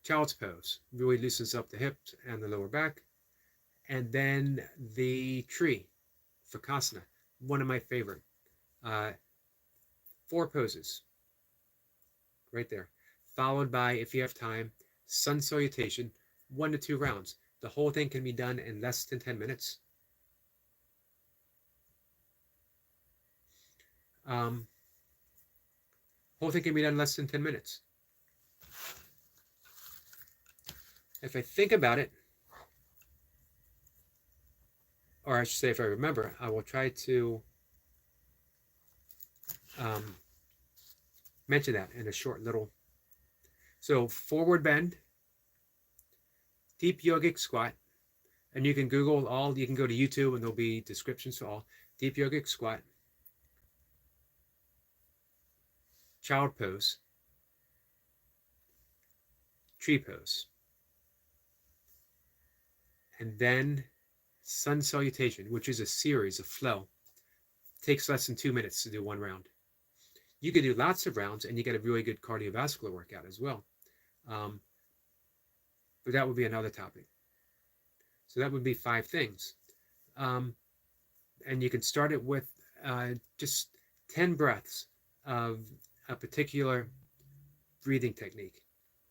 child's pose, really loosens up the hips and the lower back, and then the tree, Fakasana, one of my favorite. 4 poses right there, followed by, if you have time, sun salutation, 1 to 2 rounds. The whole thing can be done in less than 10 minutes. Whole thing can be done in less than 10 minutes. If I think about it, or I should say if I remember, I will try to mention that in a short little. So forward bend, deep yogic squat, and you can Google all, you can go to YouTube and there'll be descriptions for all. Deep yogic squat, child pose, tree pose, and then sun salutation, which is a series of flow. It takes less than 2 minutes to do 1 round. You can do lots of rounds and you get a really good cardiovascular workout as well. But that would be another topic. So that would be 5 things. And you can start it with just 10 breaths of a particular breathing technique,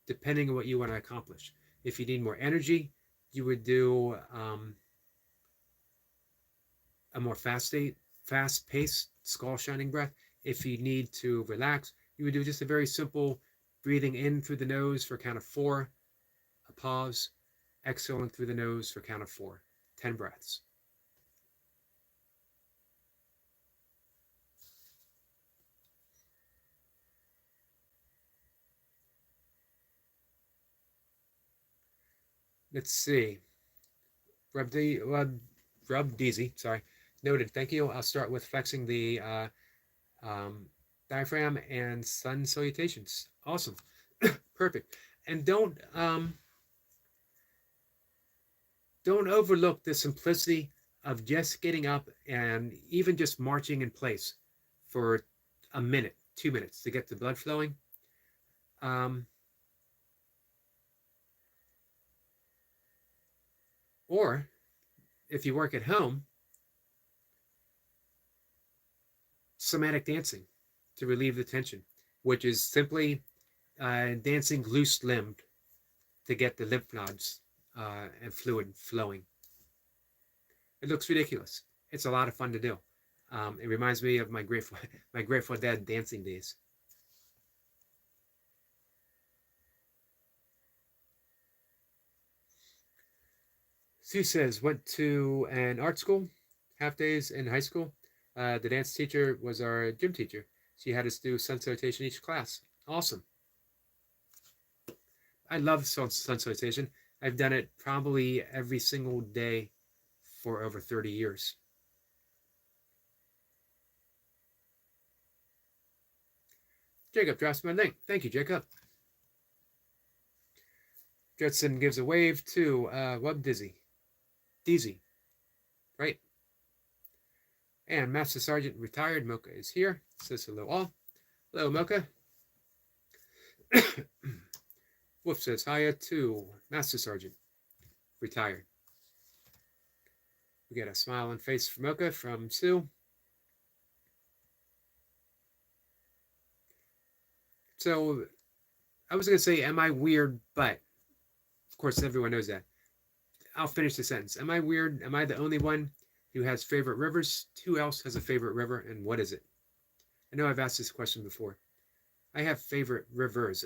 depending on what you want to accomplish. If you need more energy, you would do a more fast-paced skull shining breath. If you need to relax, you would do just a very simple breathing in through the nose for a count of 4, a pause, exhaling through the nose for a count of 4. 10 breaths. Let's see. Rub Deezy, sorry. Noted. Thank you. I'll start with flexing the um, diaphragm and sun salutations. Awesome. Perfect. And don't overlook the simplicity of just getting up and even just marching in place for a minute, 2 minutes to get the blood flowing. Um, or if you work at home, somatic dancing to relieve the tension, which is simply dancing loose-limbed to get the lymph nodes and fluid flowing. It looks ridiculous. It's a lot of fun to do. It reminds me of my Grateful Dead dancing days. Sue says, went to an art school, half days in high school. The dance teacher was our gym teacher. She had us do sun salutation each class. Awesome. I love sun salutation. I've done it probably every single day for over 30 years. Jacob drops my link. Thank you, Jacob. Judson gives a wave to Wub Deezy, right? And Master Sergeant retired Mocha is here. Says hello all. Hello, Mocha. Wolf says hiya to Master Sergeant retired. We get a smile on face from Mocha from Sue. So I was going to say, am I weird? But of course, everyone knows that. I'll finish the sentence. Am I weird? Am I the only one who has favorite rivers? Who else has a favorite river, and what is it? I know I've asked this question before. I have favorite rivers.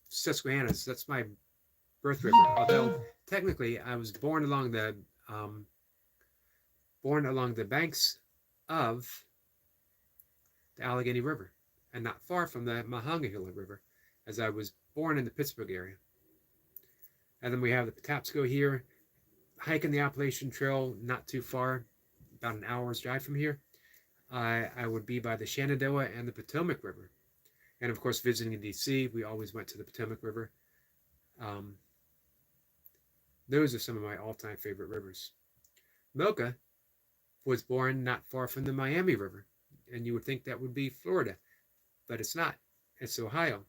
Susquehanna's, that's my birth river. Although technically I was born along the banks of the Allegheny River, and not far from the Monongahela River, as I was born in the Pittsburgh area. And then we have the Patapsco here, hiking the Appalachian Trail, not too far, about an hour's drive from here. I would be by the Shenandoah and the Potomac River. And of course, visiting in DC, we always went to the Potomac River. Those are some of my all-time favorite rivers. Mocha was born not far from the Miami River, and you would think that would be Florida, but it's not. It's Ohio.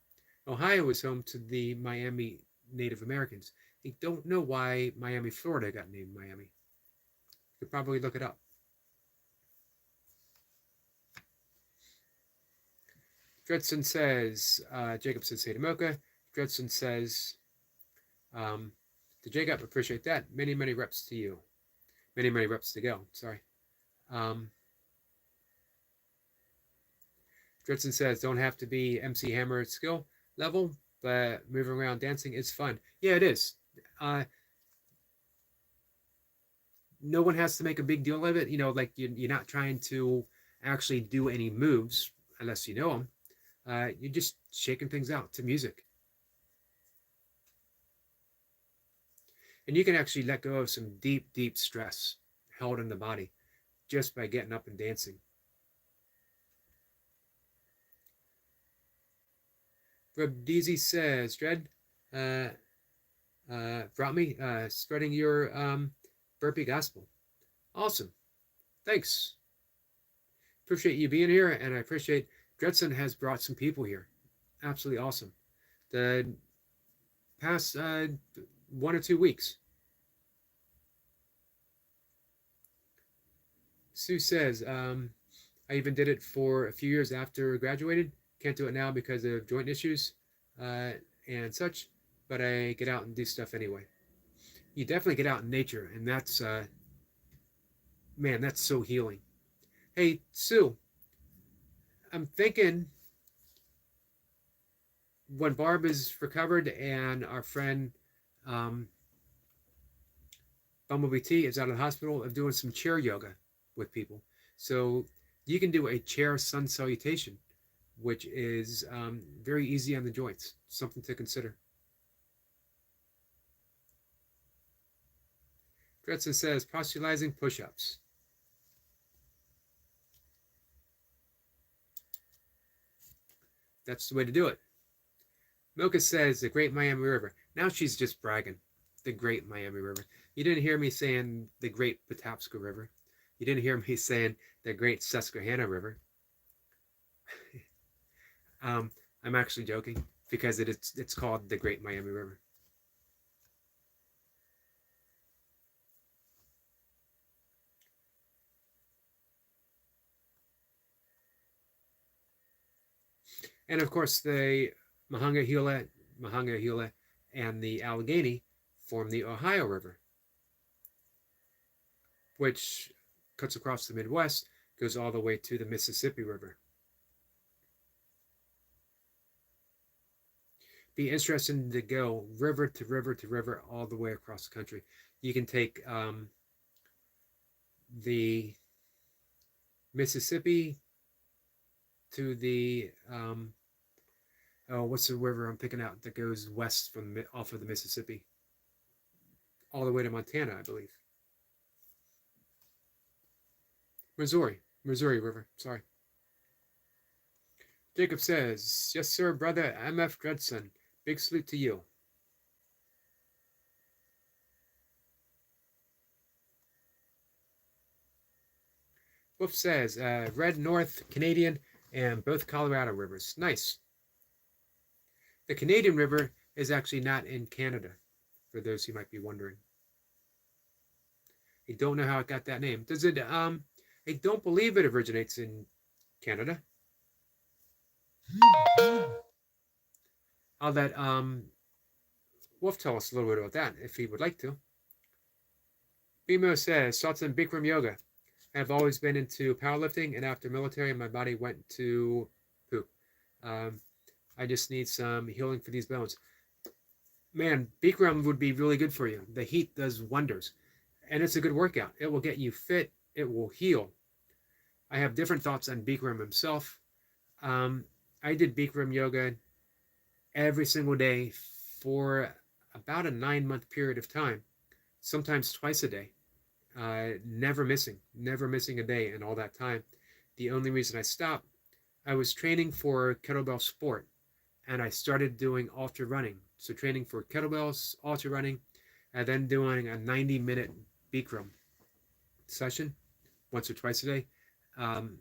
Ohio is home to the Miami Native Americans. I don't know why Miami, Florida got named Miami. You could probably look it up. Dredson says, Jacob says, hey to Mocha. Dredson says, to Jacob, appreciate that. Many, many reps to you. Many, many reps to go. Sorry. Dredson says, don't have to be MC Hammer skill level, but moving around dancing is fun. Yeah, it is. No one has to make a big deal of it. You know, like you're not trying to actually do any moves unless you know them. You're just shaking things out to music. And you can actually let go of some deep, deep stress held in the body just by getting up and dancing. Reb Deezy says, Dred, brought me spreading your burpee gospel. Awesome. Thanks. Appreciate you being here, and I appreciate Dredson has brought some people here. Absolutely awesome. The past 1 or 2 weeks. Sue says, I even did it for a few years after graduated. Can't do it now because of joint issues and such, but I get out and do stuff anyway. You definitely get out in nature, and that's Man, that's so healing. Hey, Sue, I'm thinking when Barb is recovered and our friend um, Bumblebee T is out of the hospital, of doing some chair yoga with people. So you can do a chair sun salutation, which is very easy on the joints. Something to consider. Dretson says postulizing push-ups. That's the way to do it. Mocha says the Great Miami River. Now she's just bragging. The Great Miami River. You didn't hear me saying the Great Patapsco River. You didn't hear me saying the Great Susquehanna River. um, I'm actually joking because it's called the Great Miami River. And of course, the Mahanga and the Allegheny form the Ohio River, which cuts across the Midwest, goes all the way to the Mississippi River. Be interesting to go river to river to river all the way across the country. You can take the Mississippi to the what's the river I'm picking out that goes west from off of the Mississippi, all the way to Montana, I believe. Missouri River. Sorry. Jacob says, "Yes, sir, brother M.F. Dredson. Big salute to you." Wolf says, "Red North Canadian and both Colorado rivers. Nice." The Canadian River is actually not in Canada, for those who might be wondering. I don't know how it got that name. Does it? I don't believe it originates in Canada. I'll let Wolf tell us a little bit about that if he would like to. Bimo says, "Thoughts on Bikram yoga. I've always been into powerlifting, and after military, my body went to poop. Um, I just need some healing for these bones." Man, Bikram would be really good for you. The heat does wonders, and it's a good workout. It will get you fit. It will heal. I have different thoughts on Bikram himself. Um, I did Bikram yoga every single day for about a 9-month period of time, sometimes twice a day, never missing a day in all that time. The only reason I stopped, I was training for kettlebell sport, and I started doing ultra running. So training for kettlebells, ultra running, and then doing a 90-minute Bikram session once or twice a day, um,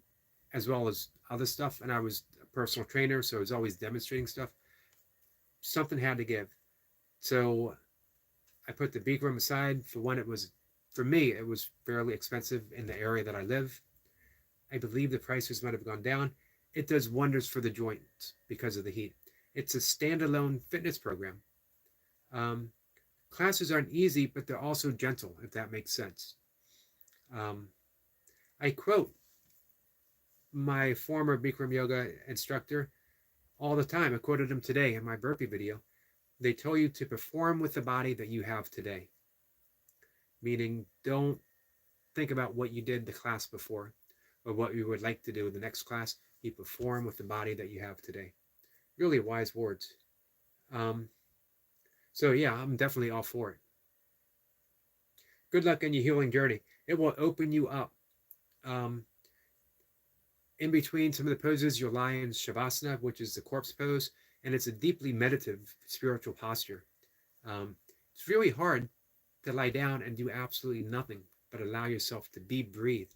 as well as other stuff. And I was a personal trainer, so I was always demonstrating stuff. Something had to give. So I put the Bikram aside. For one, for me, it was fairly expensive in the area that I live. I believe the prices might have gone down. It does wonders for the joints because of the heat. It's a standalone fitness program. Um, Classes aren't easy, but they're also gentle, if that makes sense. I quote my former Bikram yoga instructor all the time. I quoted him today in my burpee video. They tell you to perform with the body that you have today. Meaning, don't think about what you did the class before or what you would like to do in the next class. You perform with the body that you have today. Really wise words. So yeah, I'm definitely all for it. Good luck on your healing journey. It will open you up. In between some of the poses, you'll lie in Shavasana, which is the corpse pose, and it's a deeply meditative spiritual posture. It's really hard to lie down and do absolutely nothing but allow yourself to be breathed.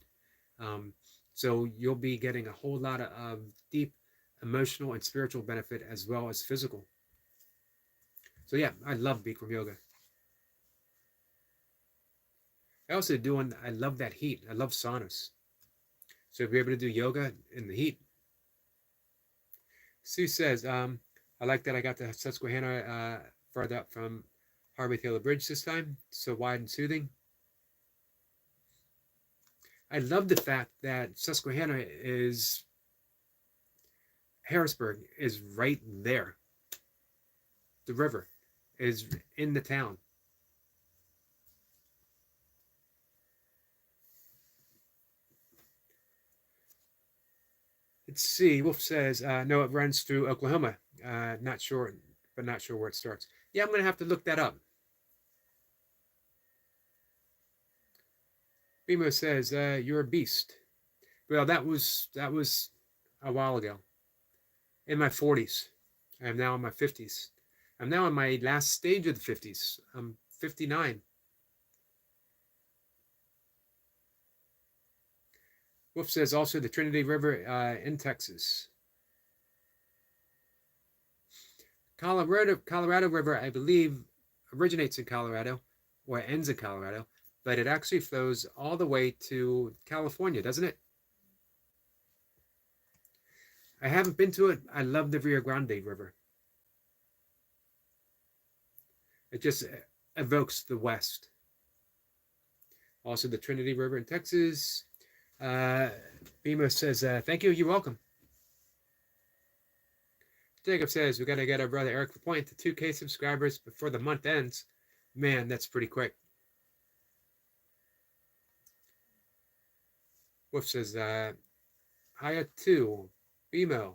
So you'll be getting a whole lot of deep emotional and spiritual benefit as well as physical. So yeah, I love Bikram yoga. I love that heat. I love saunas. So if you're able to do yoga in the heat. Sue says, I like that I got the Susquehanna farther up from Harvey Taylor Bridge this time. So wide and soothing. I love the fact that Susquehanna is Harrisburg is right there. The river is in the town. Let's see. Wolf says, no, it runs through Oklahoma. Not sure, but not sure where it starts. Yeah, I'm going to have to look that up. Bimo says, you're a beast. Well, that was a while ago. In my 40s. I am now in my 50s. I'm now in my last stage of the 50s. I'm 59. Wolf says also the Trinity River in Texas. Colorado River, I believe, originates in Colorado or ends in Colorado, but it actually flows all the way to California, doesn't it? I haven't been to it. I love the Rio Grande River. It just evokes the West. Also, the Trinity River in Texas. Bimo says, thank you. You're welcome. Jacob says, we got to get our brother Eric Lapointe to 2K subscribers before the month ends. Man, that's pretty quick. Wolf says, Hiya 2, Bimo.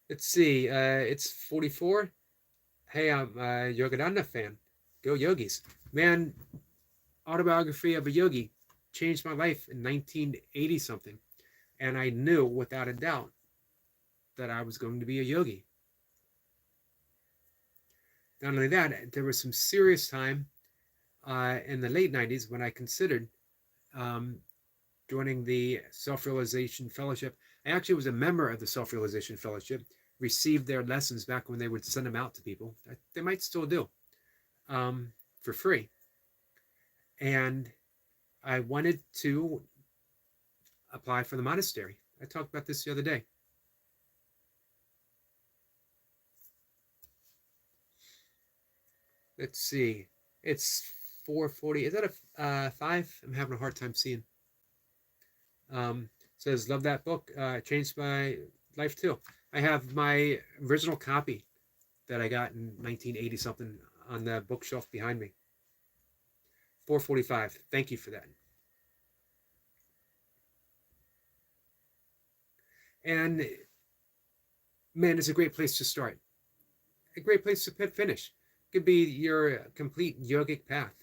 Let's see, it's 44. Hey, I'm a Yogananda fan. Go Yogis. Man, Autobiography of a Yogi changed my life in 1980 something. And I knew without a doubt that I was going to be a yogi. Not only that, there was some serious time in the late 90s when I considered joining the Self-Realization Fellowship. I actually was a member of the Self-Realization Fellowship, received their lessons back when they would send them out to people. They might still do for free. And I wanted to apply for the monastery. I talked about this the other day. Let's see. It's 4:40. Is that a 5? I'm having a hard time seeing. Says, love that book. Changed my life too. I have my original copy that I got in 1980 something on the bookshelf behind me. 4:45. Thank you for that. And man, it's a great place to start. A great place to finish. Could be your complete yogic path.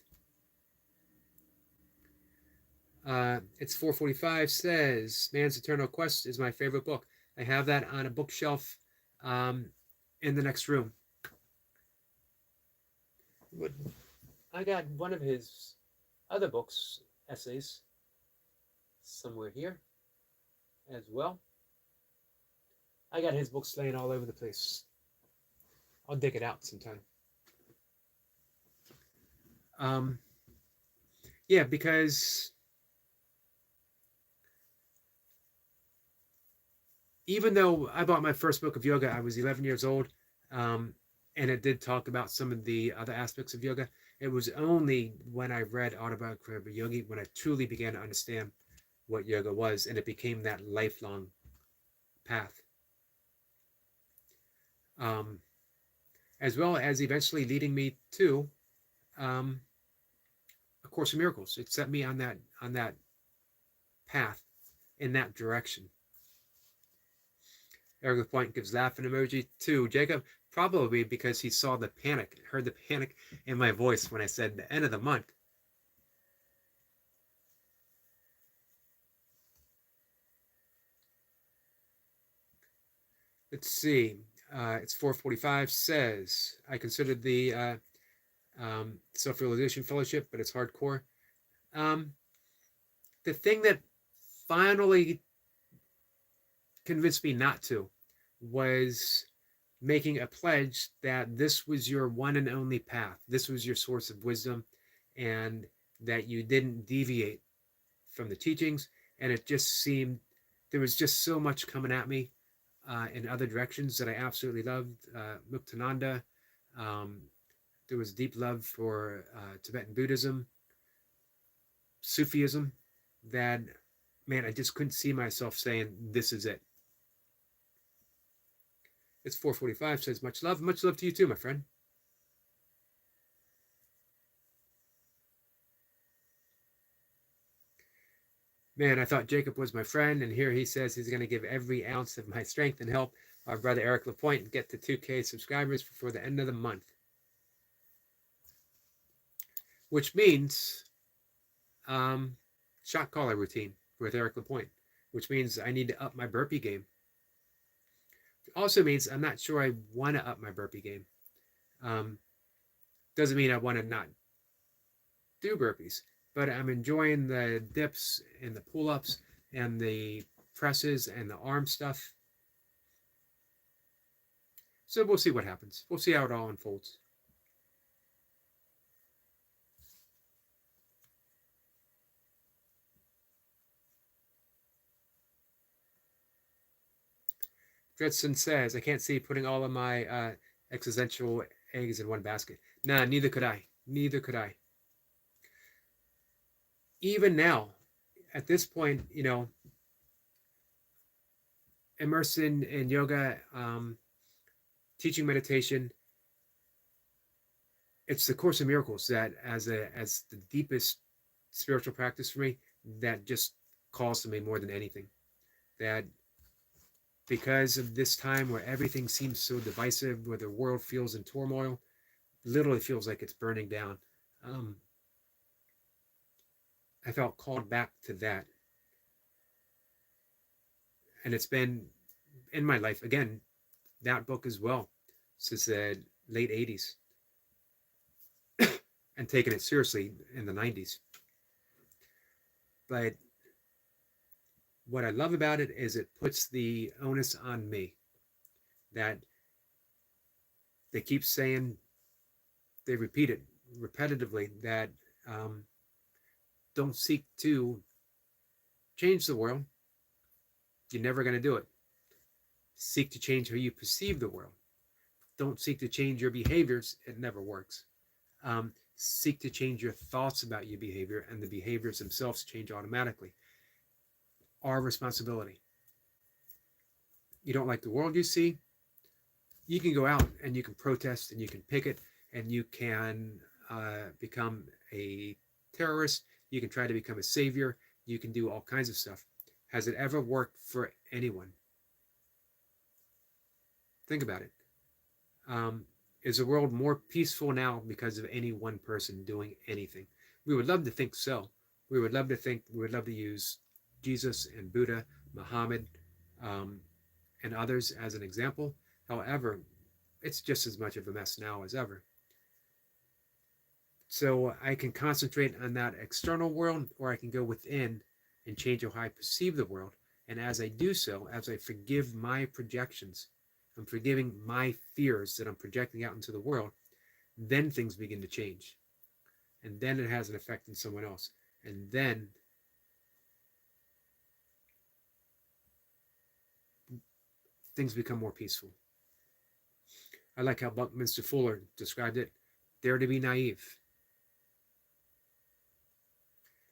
It's 4:45. Says, Man's Eternal Quest is my favorite book. I have that on a bookshelf in the next room. I got one of his other books, essays, somewhere here as well. I got his books laying all over the place. I'll dig it out sometime. Yeah, because even though I bought my first book of yoga, I was 11 years old, and it did talk about some of the other aspects of yoga. It was only when I read Autobiography of a Yogi when I truly began to understand what yoga was, and it became that lifelong path. As well as eventually leading me to A Course in Miracles. It set me on that path in that direction. Eric Lapointe gives laughing emoji too. Jacob, probably because he saw the panic, heard the panic in my voice when I said the end of the month. Let's see. It's 4:45. Says, I considered the Self-Realization Fellowship, but it's hardcore. The thing that finally convinced me not to was making a pledge that this was your one and only path. This was your source of wisdom, and that you didn't deviate from the teachings. And it just seemed there was just so much coming at me in other directions that I absolutely loved. Muktananda. There was deep love for Tibetan Buddhism. Sufism that, man, I just couldn't see myself saying, this is it. It's 4:45, says much love. Much love to you too, my friend. Man, I thought Jacob was my friend, and here he says he's going to give every ounce of my strength and help our brother Eric Lapointe get to 2K subscribers before the end of the month. Which means shot caller routine with Eric Lapointe, which means I need to up my burpee game. It also means I'm not sure I want to up my burpee game. Doesn't mean I want to not do burpees, but I'm enjoying the dips and the pull-ups and the presses and the arm stuff. So we'll see what happens. We'll see how it all unfolds. Dredson says, I can't see putting all of my existential eggs in one basket. Nah, neither could I. Neither could I. Even now, at this point, you know, immersed in yoga, teaching meditation, it's the Course in Miracles that as the deepest spiritual practice for me, that just calls to me more than anything. That because of this time where everything seems so divisive, where the world feels in turmoil, literally feels like it's burning down. I felt called back to that. And it's been in my life, again, that book as well, since the late 80s. And taking it seriously in the 90s. But what I love about it is it puts the onus on me. That they keep saying, they repeat it repetitively, that don't seek to change the world. You're never going to do it. Seek to change how you perceive the world. Don't seek to change your behaviors. It never works. Seek to change your thoughts about your behavior, and the behaviors themselves change automatically. Our responsibility. You don't like the world you see, you can go out and you can protest and you can picket and you can become a terrorist. You can try to become a savior. You can do all kinds of stuff. Has it ever worked for anyone? Think about it. Is the world more peaceful now because of any one person doing anything? We would love to think so. We would love to use Jesus and Buddha, Muhammad, and others as an example. However, it's just as much of a mess now as ever. So I can concentrate on that external world, or I can go within and change how I perceive the world. And as I do so, as I forgive my projections, I'm forgiving my fears that I'm projecting out into the world, then things begin to change. And then it has an effect on someone else. And then things become more peaceful. I like how Buckminster Fuller described it. Dare to be naive.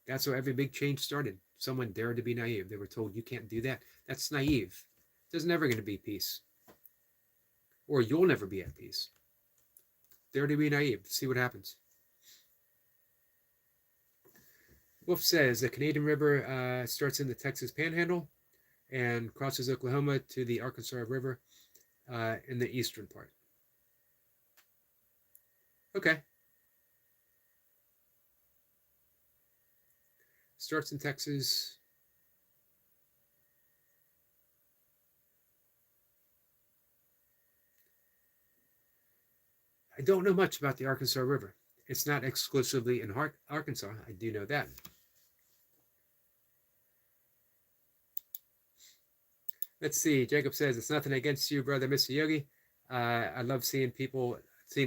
That's how every big change started. Someone dared to be naive. They were told, you can't do that. That's naive. There's never going to be peace. Or you'll never be at peace. Dare to be naive. See what happens. Wolf says the Canadian River starts in the Texas Panhandle and crosses Oklahoma to the Arkansas River in the eastern part. Okay. Starts in Texas. I don't know much about the Arkansas River. It's not exclusively in Arkansas. I do know that. Let's see. Jacob says, it's nothing against you, brother, Mr. Yogi. I love seeing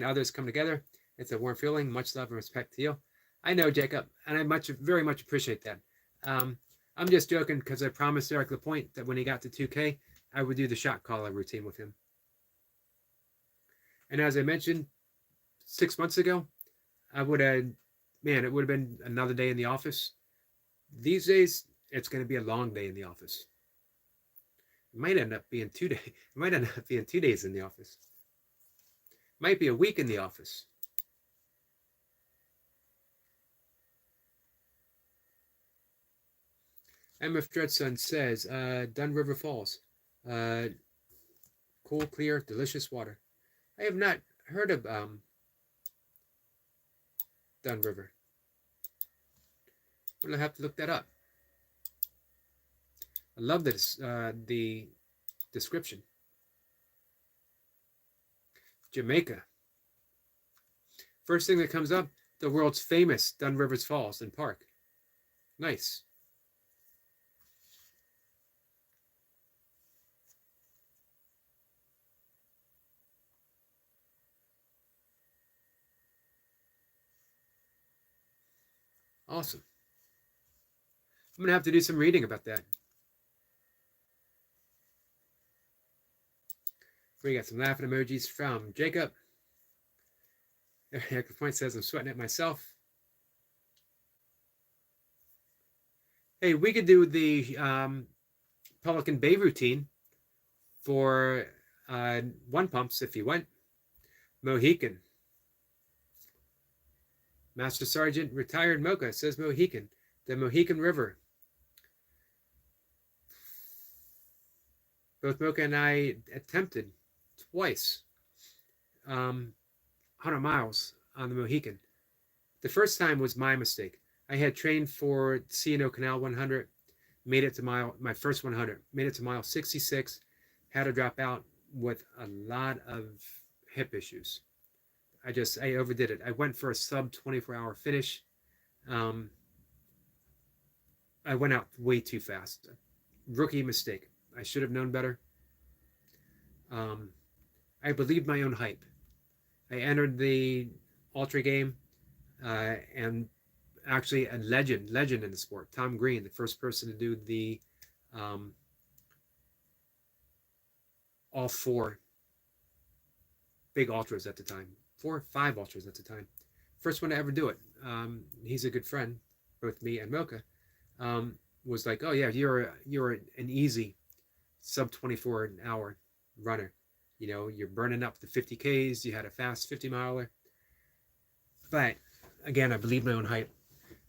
others come together. It's a warm feeling. Much love and respect to you. I know, Jacob, and I very much appreciate that. I'm just joking because I promised Eric Lapointe that when he got to 2K, I would do the shot caller routine with him. And as I mentioned 6 months ago, it would have been another day in the office. These days, it's going to be a long day in the office. It might end up being 2 days. It might end up being 2 days in the office. Might be a week in the office. MF Dreadson says, Dun River Falls. Cool, clear, delicious water. I have not heard of Dun River. I'm gonna have to look that up. I love this the description. Jamaica. First thing that comes up, the world's famous Dun Rivers Falls and Park. Nice. Awesome. I'm gonna have to do some reading about that. We got some laughing emojis from Jacob. Eric Point says, I'm sweating it myself. Hey, we could do the Pelican Bay routine for one pumps if you want. Mohican. Master Sergeant Retired Mocha says Mohican. The Mohican River. Both Mocha and I attempted twice 100 miles on the Mohican. The first time was my mistake. I had trained for C&O Canal 100, made it to my first 100, made it to mile 66, had to drop out with a lot of hip issues. I overdid it. I went for a sub 24-hour finish. I went out way too fast. Rookie mistake. I should have known better. I believed my own hype. I entered the ultra game, and actually a legend in the sport, Tom Green, the first person to do the all 4 big ultras at the time, 4 or 5 ultras at the time. First one to ever do it. He's a good friend, both me and Mocha. Was like, oh yeah, you're an easy sub 24 an hour runner. You know, you're burning up the 50 Ks. You had a fast 50 miler. But again, I believe my own hype.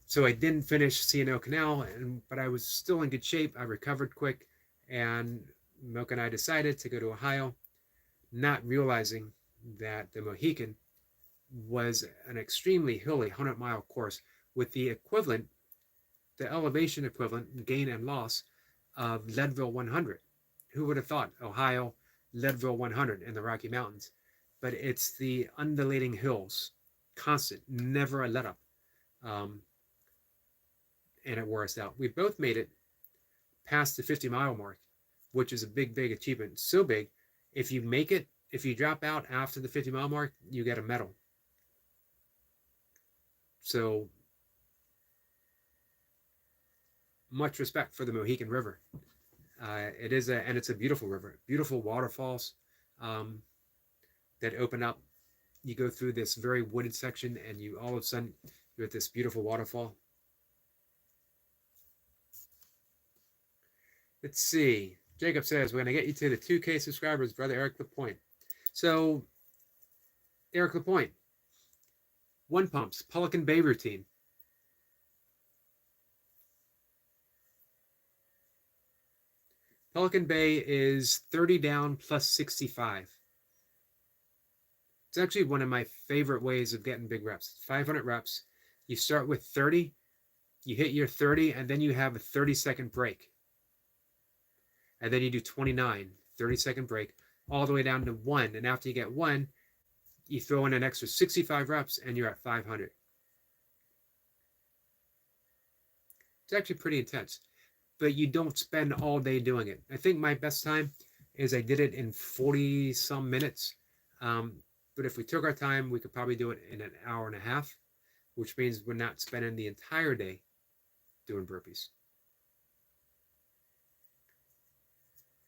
So I didn't finish C&O Canal, but I was still in good shape. I recovered quick, and Mocha and I decided to go to Ohio, not realizing that the Mohican was an extremely hilly 100-mile course with the equivalent, the elevation equivalent, gain and loss of Leadville 100. Who would have thought Ohio, Leadville 100 in the Rocky Mountains? But it's the undulating hills, constant, never a let up. And it wore us out. We both made it past the 50-mile mark, which is a big, big achievement. So big, if you make it, if you drop out after the 50-mile mark, you get a medal. So much respect for the Mohican River. It's a beautiful river, beautiful waterfalls that open up. You go through this very wooded section, and you all of a sudden you're at this beautiful waterfall. Let's see. Jacob says, we're going to get you to the 2K subscribers, brother Eric Lapointe. So, Eric Lapointe, one pumps, Pelican Bay routine. Pelican Bay is 30 down plus 65. It's actually one of my favorite ways of getting big reps. 500 reps. You start with 30, you hit your 30, and then you have a 30-second break. And then you do 29, 30-second break, all the way down to 1. And after you get 1, you throw in an extra 65 reps, and you're at 500. It's actually pretty intense, but you don't spend all day doing it. I think my best time is I did it in 40-some minutes. But if we took our time, we could probably do it in an hour and a half, which means we're not spending the entire day doing burpees.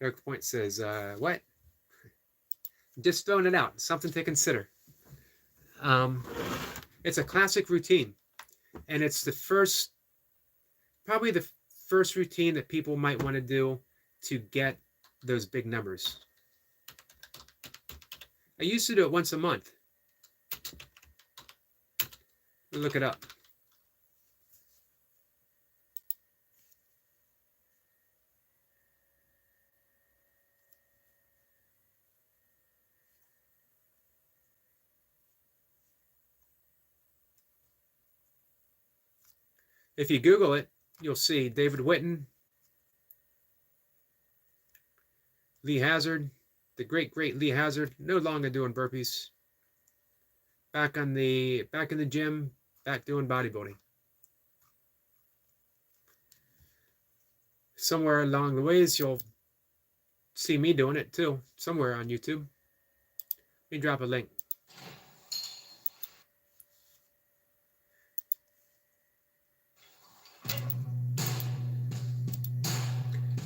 Eric Point says, what? Just throwing it out. Something to consider. It's a classic routine. And it's the first probably the first routine that people might want to do to get those big numbers. I used to do it once a month. Look it up. If you Google it, you'll see David Whitten, Lee Hazard, the great Lee Hazard, no longer doing burpees. Back in the gym, back doing bodybuilding. Somewhere along the ways, you'll see me doing it too, somewhere on YouTube. Let me drop a link.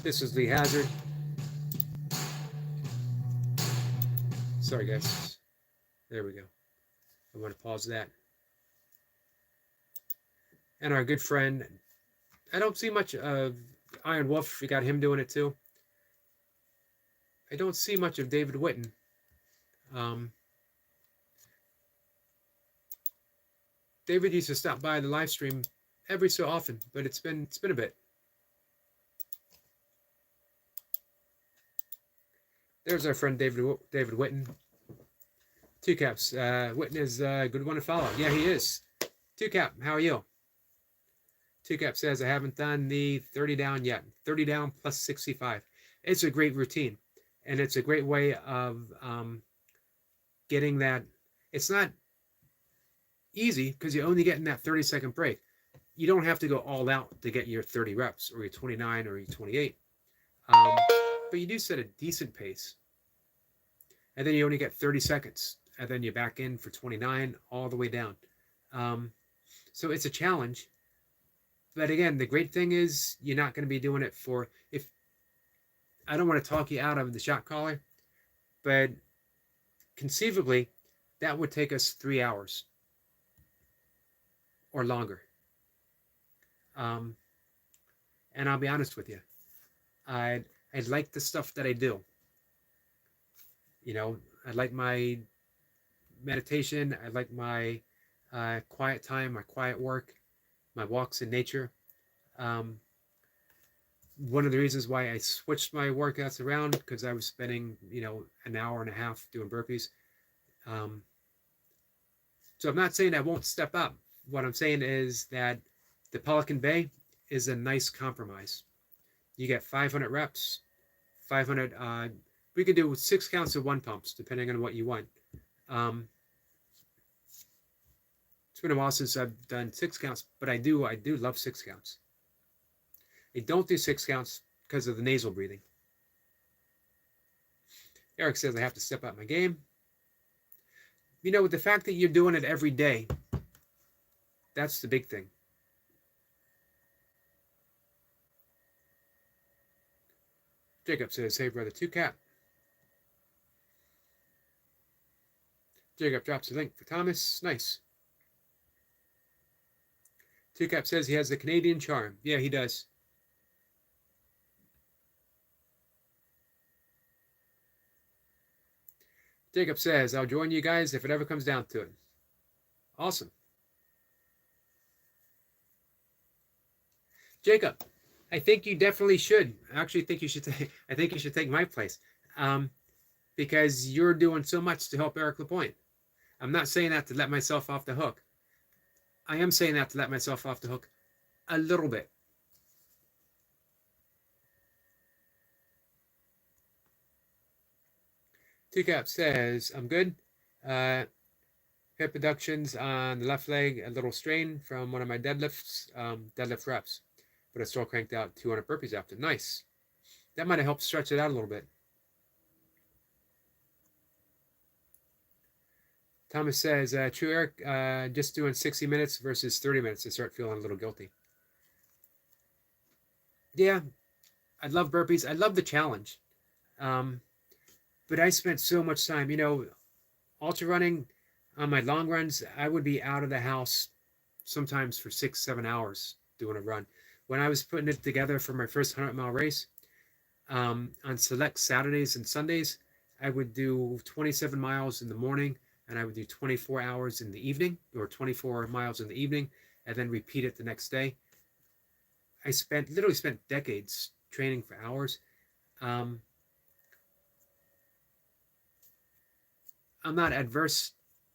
This is Lee Hazard. Sorry, guys. There we go. I want to pause that. And our good friend, I don't see much of Iron Wolf. We got him doing it too. I don't see much of David Whitten. David used to stop by the live stream every so often, but it's been a bit. There's our friend David Whitten. Two Caps. Whitten is a good one to follow. Yeah, he is. Two Cap, how are you? Two Cap says, I haven't done the 30 down yet. 30 down plus 65. It's a great routine. And it's a great way of getting that. It's not easy because you're only getting that 30-second break. You don't have to go all out to get your 30 reps or your 29 or your 28. But you do set a decent pace. And then you only get 30 seconds. And then you're back in for 29 all the way down. So it's a challenge. But again, the great thing is you're not going to be doing it for, if I don't want to talk you out of the shot collar, but conceivably that would take us 3 hours or longer. And I'll be honest with you, I like the stuff that I do. You know, I like my meditation. I like my quiet time, my quiet work, my walks in nature. One of the reasons why I switched my workouts around, because I was spending, an hour and a half doing burpees. So I'm not saying I won't step up. What I'm saying is that the Pelican Bay is a nice compromise. You get 500 reps, 500, we could do 6 counts of 1 pumps, depending on what you want. It's been a while since I've done 6 counts, but I do love 6 counts. I don't do 6 counts because of the nasal breathing. Eric says I have to step up my game. With the fact that you're doing it every day, that's the big thing. Jacob says, hey, brother, 2 Cap. Jacob drops a link for Thomas. Nice. 2 Cap says he has the Canadian charm. Yeah, he does. Jacob says, I'll join you guys if it ever comes down to it. Awesome. Jacob, I think you definitely should. I actually think you should take my place. Because you're doing so much to help Eric Lapointe. I'm not saying that to let myself off the hook. I am saying that to let myself off the hook a little bit. Two Cap says, I'm good. Hip abductions on the left leg, a little strain from one of my deadlift reps. But I still cranked out 200 burpees after. Nice. That might have helped stretch it out a little bit. Thomas says, true, Eric, just doing 60 minutes versus 30 minutes to start feeling a little guilty. Yeah, I love burpees. I love the challenge. But I spent so much time, ultra running on my long runs. I would be out of the house sometimes for 6-7 hours doing a run. When I was putting it together for my first 100-mile race, on select Saturdays and Sundays, I would do 27 miles in the morning, and I would do 24 hours in the evening, or 24 miles in the evening, and then repeat it the next day. I literally spent decades training for hours. Um, I'm not adverse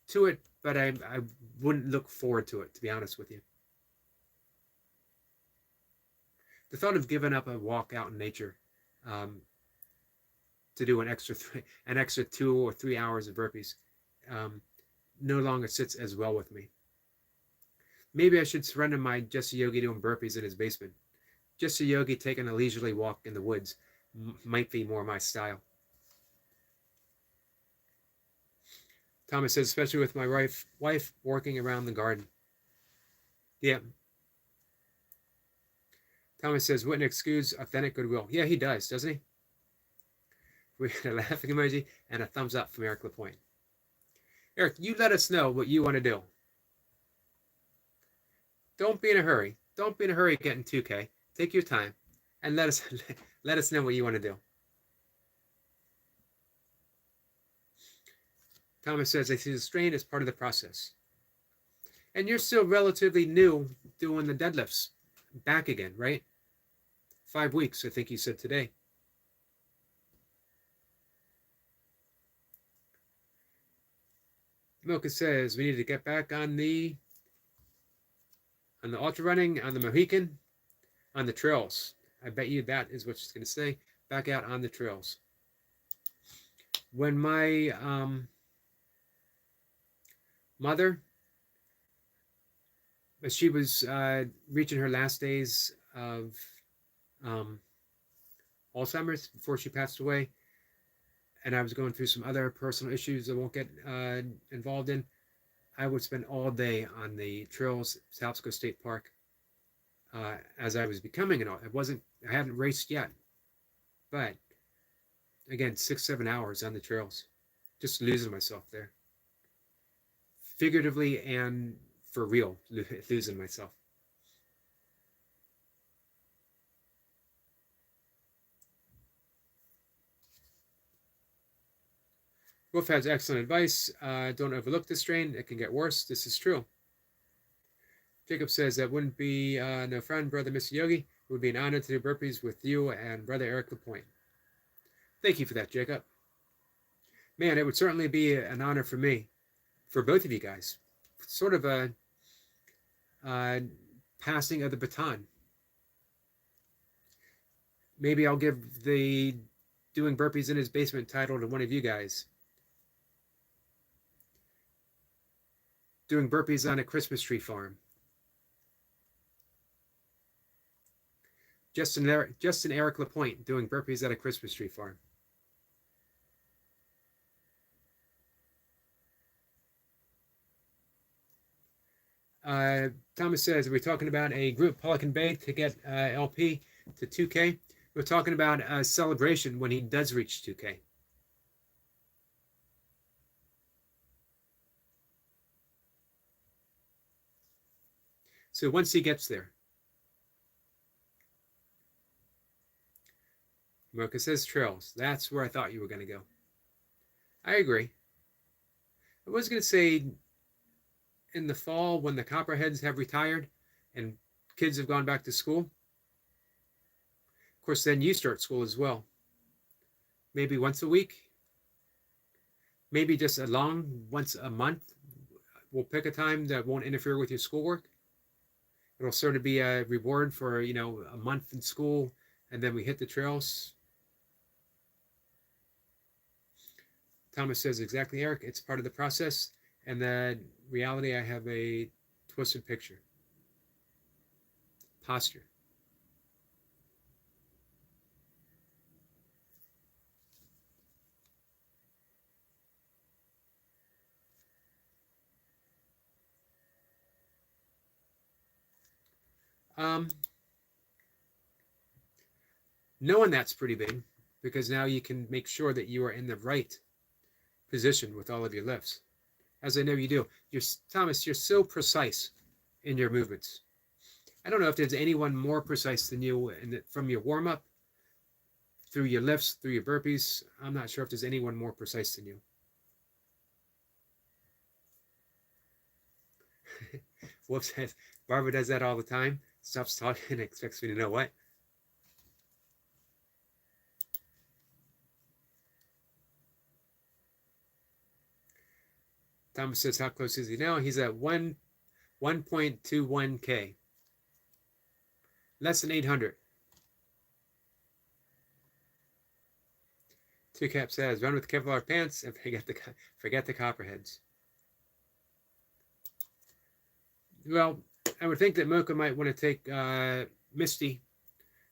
to it, but I wouldn't look forward to it, to be honest with you. The thought of giving up a walk out in nature um, to do an extra 2 or 3 hours of burpees um, no longer sits as well with me. Maybe I should surrender my Jesse Yogi doing burpees in his basement. Jesse Yogi taking a leisurely walk in the woods might be more my style. Thomas says, especially with my wife working around the garden. Yeah. Thomas says, wouldn't excuse authentic goodwill. Yeah, he does, doesn't he? We got a laughing emoji and a thumbs up from Eric LaPointe. Eric, you let us know what you want to do. Don't be in a hurry. Don't be in a hurry getting 2K. Take your time and let us know what you want to do. Thomas says, I see the strain as part of the process. And you're still relatively new doing the deadlifts. Back again, right? 5 weeks, I think you said today. Milka says, we need to get back on the ultra running, on the Mohican, on the trails. I bet you that is what she's going to say. Back out on the trails. When my mother, she was reaching her last days of Alzheimer's before she passed away, and I was going through some other personal issues I won't get involved in, I would spend all day on the trails, South Coast State Park, as I was becoming I hadn't raced yet, but again, 6-7 hours on the trails, just losing myself there, figuratively and for real, losing myself. Wolf has excellent advice. Don't overlook the strain. It can get worse. This is true. Jacob says that wouldn't be no friend, brother Mr. Yogi. It would be an honor to do burpees with you and brother Eric LaPointe. Thank you for that, Jacob. Man, it would certainly be an honor for me, for both of you guys. Sort of a passing of the baton. Maybe I'll give the doing burpees in his basement title to one of you guys. Doing burpees on a Christmas tree farm. Justin Eric LaPointe doing burpees at a Christmas tree farm. Thomas says, are we talking about a group Pelican Bay to get LP to 2K? We're talking about a celebration when he does reach 2K. So once he gets there. Mocha says trails. That's where I thought you were going to go. I agree. I was going to say in the fall when the Copperheads have retired and kids have gone back to school. Of course, then you start school as well. Maybe once a week. Maybe just once a month. We'll pick a time that won't interfere with your schoolwork. It'll sort of be a reward for, a month in school, and then we hit the trails. Thomas says, exactly, Eric. It's part of the process. And the reality, I have a twisted picture. Posture. Knowing that's pretty big, because now you can make sure that you are in the right position with all of your lifts, as I know you do. Thomas, you're so precise in your movements. I don't know if there's anyone more precise than you from your warm-up, through your lifts, through your burpees. I'm not sure if there's anyone more precise than you. Wolf says, Barbara does that all the time. Stops talking and expects me to know what. Thomas says, how close is he now? He's at 1.21K. Less than 800. Two Cap says, run with Kevlar pants and forget the copperheads. Well, I would think that Mocha might want to take Misty,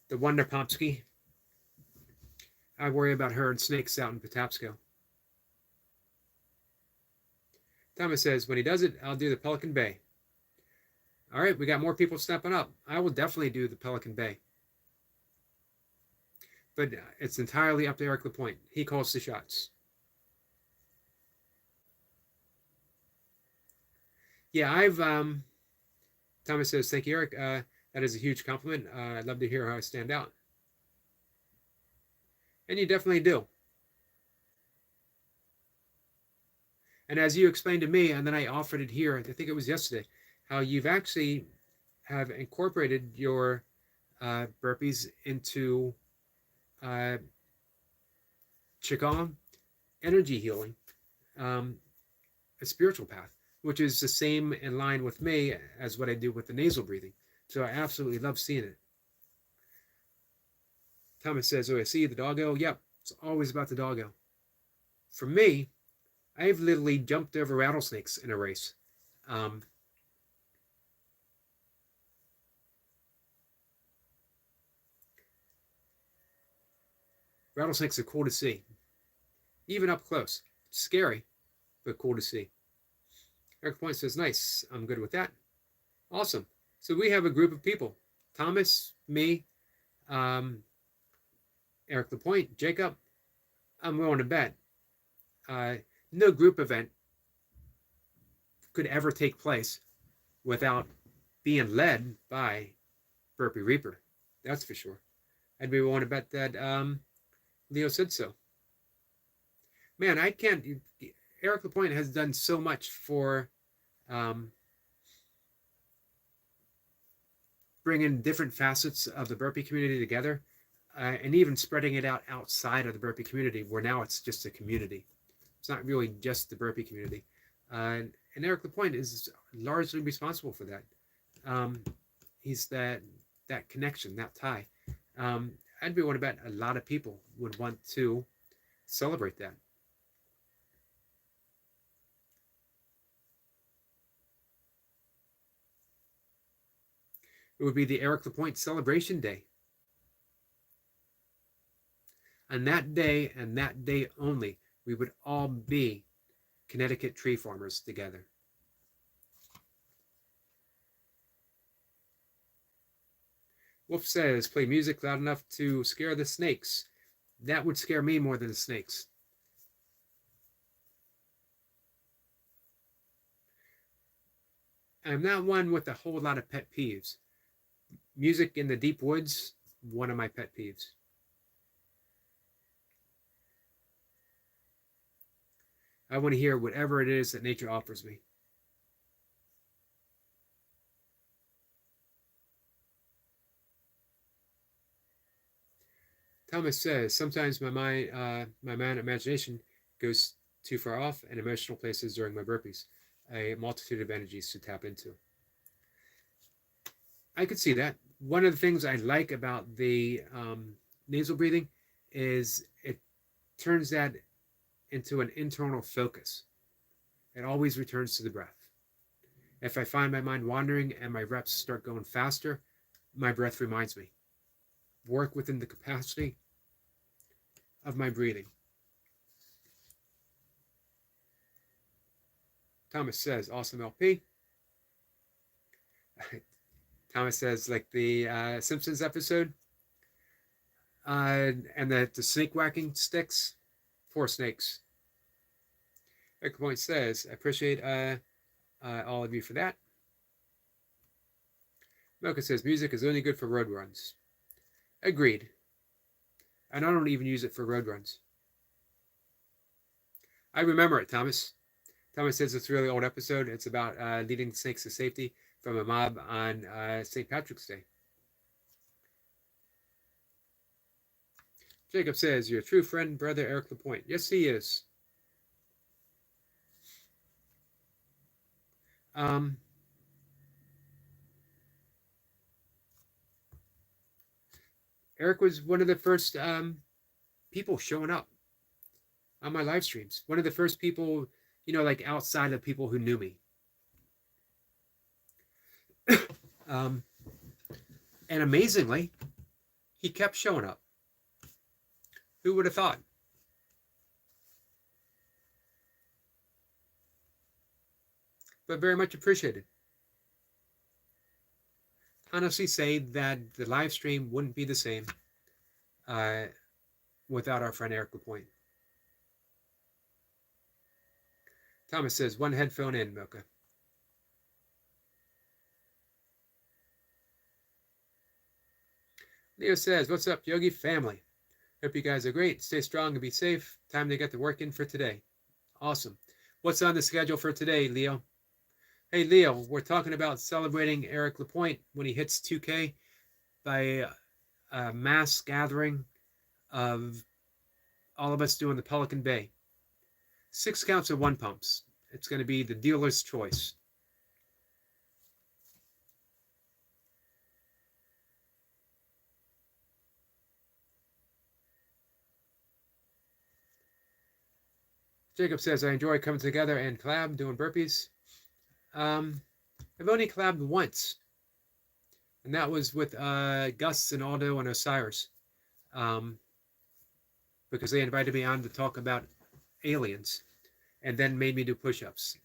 the Wonder Popsky. I worry about her and snakes out in Patapsco. Thomas says, when he does it, I'll do the Pelican Bay. All right, we got more people stepping up. I will definitely do the Pelican Bay. But it's entirely up to Eric Lapointe. He calls the shots. Yeah, Thomas says, thank you, Eric. That is a huge compliment. I'd love to hear how I stand out. And you definitely do. And as you explained to me, and then I offered it here, I think it was yesterday, how you've actually have incorporated your burpees into Qigong, energy healing, a spiritual path, which is the same in line with me as what I do with the nasal breathing. So I absolutely love seeing it. Thomas says, oh, I see the doggo. Yep, it's always about the doggo. For me, I've literally jumped over rattlesnakes in a race. Rattlesnakes are cool to see, even up close. It's scary, but cool to see. Eric Point says, nice, I'm good with that. Awesome. So we have a group of people. Thomas, me, Eric Lapointe, Jacob. I'm willing to bet no group event could ever take place without being led by Burpee Reaper. That's for sure. I'd be willing to bet that Leo said so. Man, I can't. Eric Lapointe has done so much for bringing different facets of the burpee community together, and even spreading it out outside of the burpee community, where now it's just a community. It's not really just the burpee community. And Eric Lapointe is largely responsible for that. He's that connection, that tie. I'd be willing to bet a lot of people would want to celebrate that. It would be the Eric Lapointe Celebration Day. On that day and that day only, we would all be Connecticut tree farmers together. Wolf says, play music loud enough to scare the snakes. That would scare me more than the snakes. I'm not one with a whole lot of pet peeves. Music in the deep woods, one of my pet peeves. I want to hear whatever it is that nature offers me. Thomas says, sometimes my imagination goes too far off and emotional places during my burpees. A multitude of energies to tap into. I could see that. One of the things I like about the nasal breathing is it turns that into an internal focus. It always returns to the breath. If I find my mind wandering and my reps start going faster, my breath reminds me. Work within the capacity of my breathing. Thomas says, awesome LP. Thomas says, like the Simpsons episode. And the snake whacking sticks. Poor snakes. Eric Point says, I appreciate all of you for that. Mocha says music is only good for road runs. Agreed. And I don't even use it for road runs. I remember it, Thomas. Thomas says it's a really old episode. It's about leading snakes to safety from a mob on St. Patrick's Day. Jacob says, your true friend, brother Eric Lapointe. Yes, he is. Eric was one of the first people showing up on my live streams. One of the first people, like outside of people who knew me. And amazingly, he kept showing up. Who would have thought? But very much appreciated. Honestly say that the live stream wouldn't be the same without our friend Eric Lapointe. Thomas says, one headphone in, Mocha. Leo says, what's up, Yogi family? Hope you guys are great. Stay strong and be safe. Time to get the work in for today. Awesome. What's on the schedule for today, Leo? Hey, Leo, we're talking about celebrating Eric Lapointe when he hits 2K by a mass gathering of all of us doing the Pelican Bay. 6 counts of 1 pumps. It's going to be the dealer's choice. Jacob says, I enjoy coming together and collab doing burpees. I've only collabed once, and that was with Gus and Aldo and Osiris, because they invited me on to talk about aliens, and then made me do push-ups.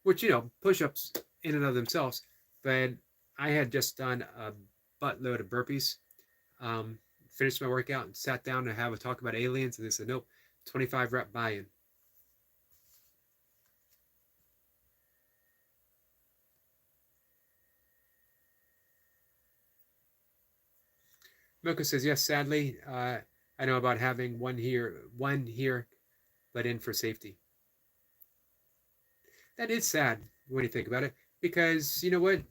Which, push-ups in and of themselves, but I had just done a buttload of burpees, finished my workout and sat down to have a talk about aliens, and they said, nope, 25 rep buy-in. Mocha says, yes, sadly, I know about having one here, but in for safety. That is sad when you think about it, because you know what?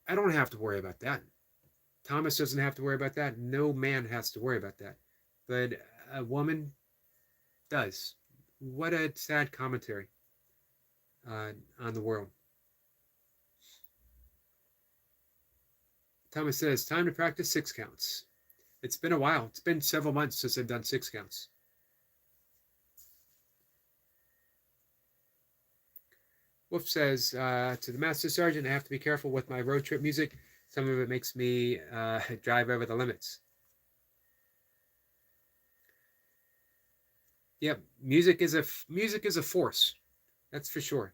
I don't have to worry about that. Thomas doesn't have to worry about that. No man has to worry about that. But a woman does. What a sad commentary on the world. Thomas says, time to practice 6 counts. It's been a while. It's been several months since I've done 6 counts. Wolf says, to the Master Sergeant, I have to be careful with my road trip music. Some of it makes me drive over the limits. Yep, music is a force. That's for sure.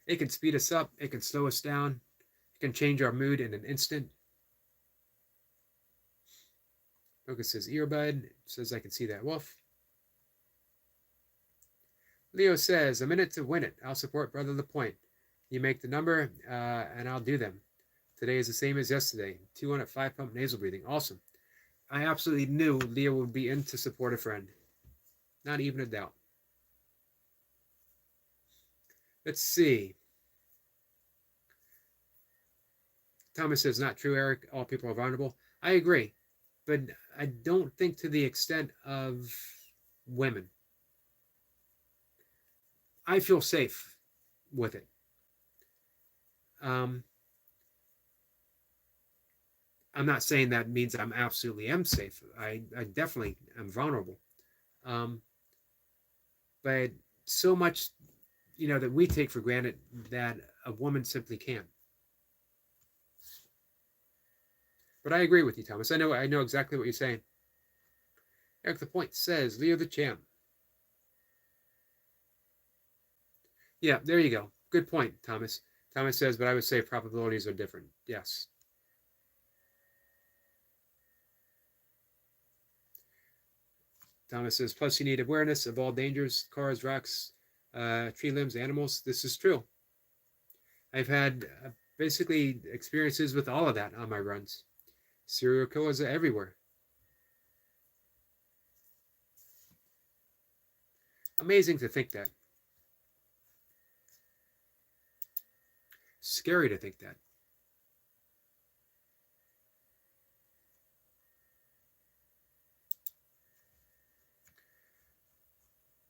It can speed us up. It can slow us down. It can change our mood in an instant. Focus says earbud. Says I can see that. Wolf. Leo says, a minute to win it. I'll support Brother Lapointe. You make the number, and I'll do them. Today is the same as yesterday. 200 5-pump nasal breathing. Awesome. I absolutely knew Leo would be in to support a friend. Not even a doubt. Let's see. Thomas says, not true, Eric. All people are vulnerable. I agree. But I don't think to the extent of women. I feel safe with it. I'm not saying that means I'm absolutely am safe. I definitely am vulnerable. But so much, that we take for granted that a woman simply can't. But I agree with you, Thomas. I know exactly what you're saying. Eric Lapointe says, Leo the champ. Yeah, there you go. Good point, Thomas. Thomas says, but I would say probabilities are different. Yes. Thomas says, plus you need awareness of all dangers, cars, rocks, tree limbs, animals. This is true. I've had basically experiences with all of that on my runs. Serial killers are everywhere. Amazing to think that. Scary to think that.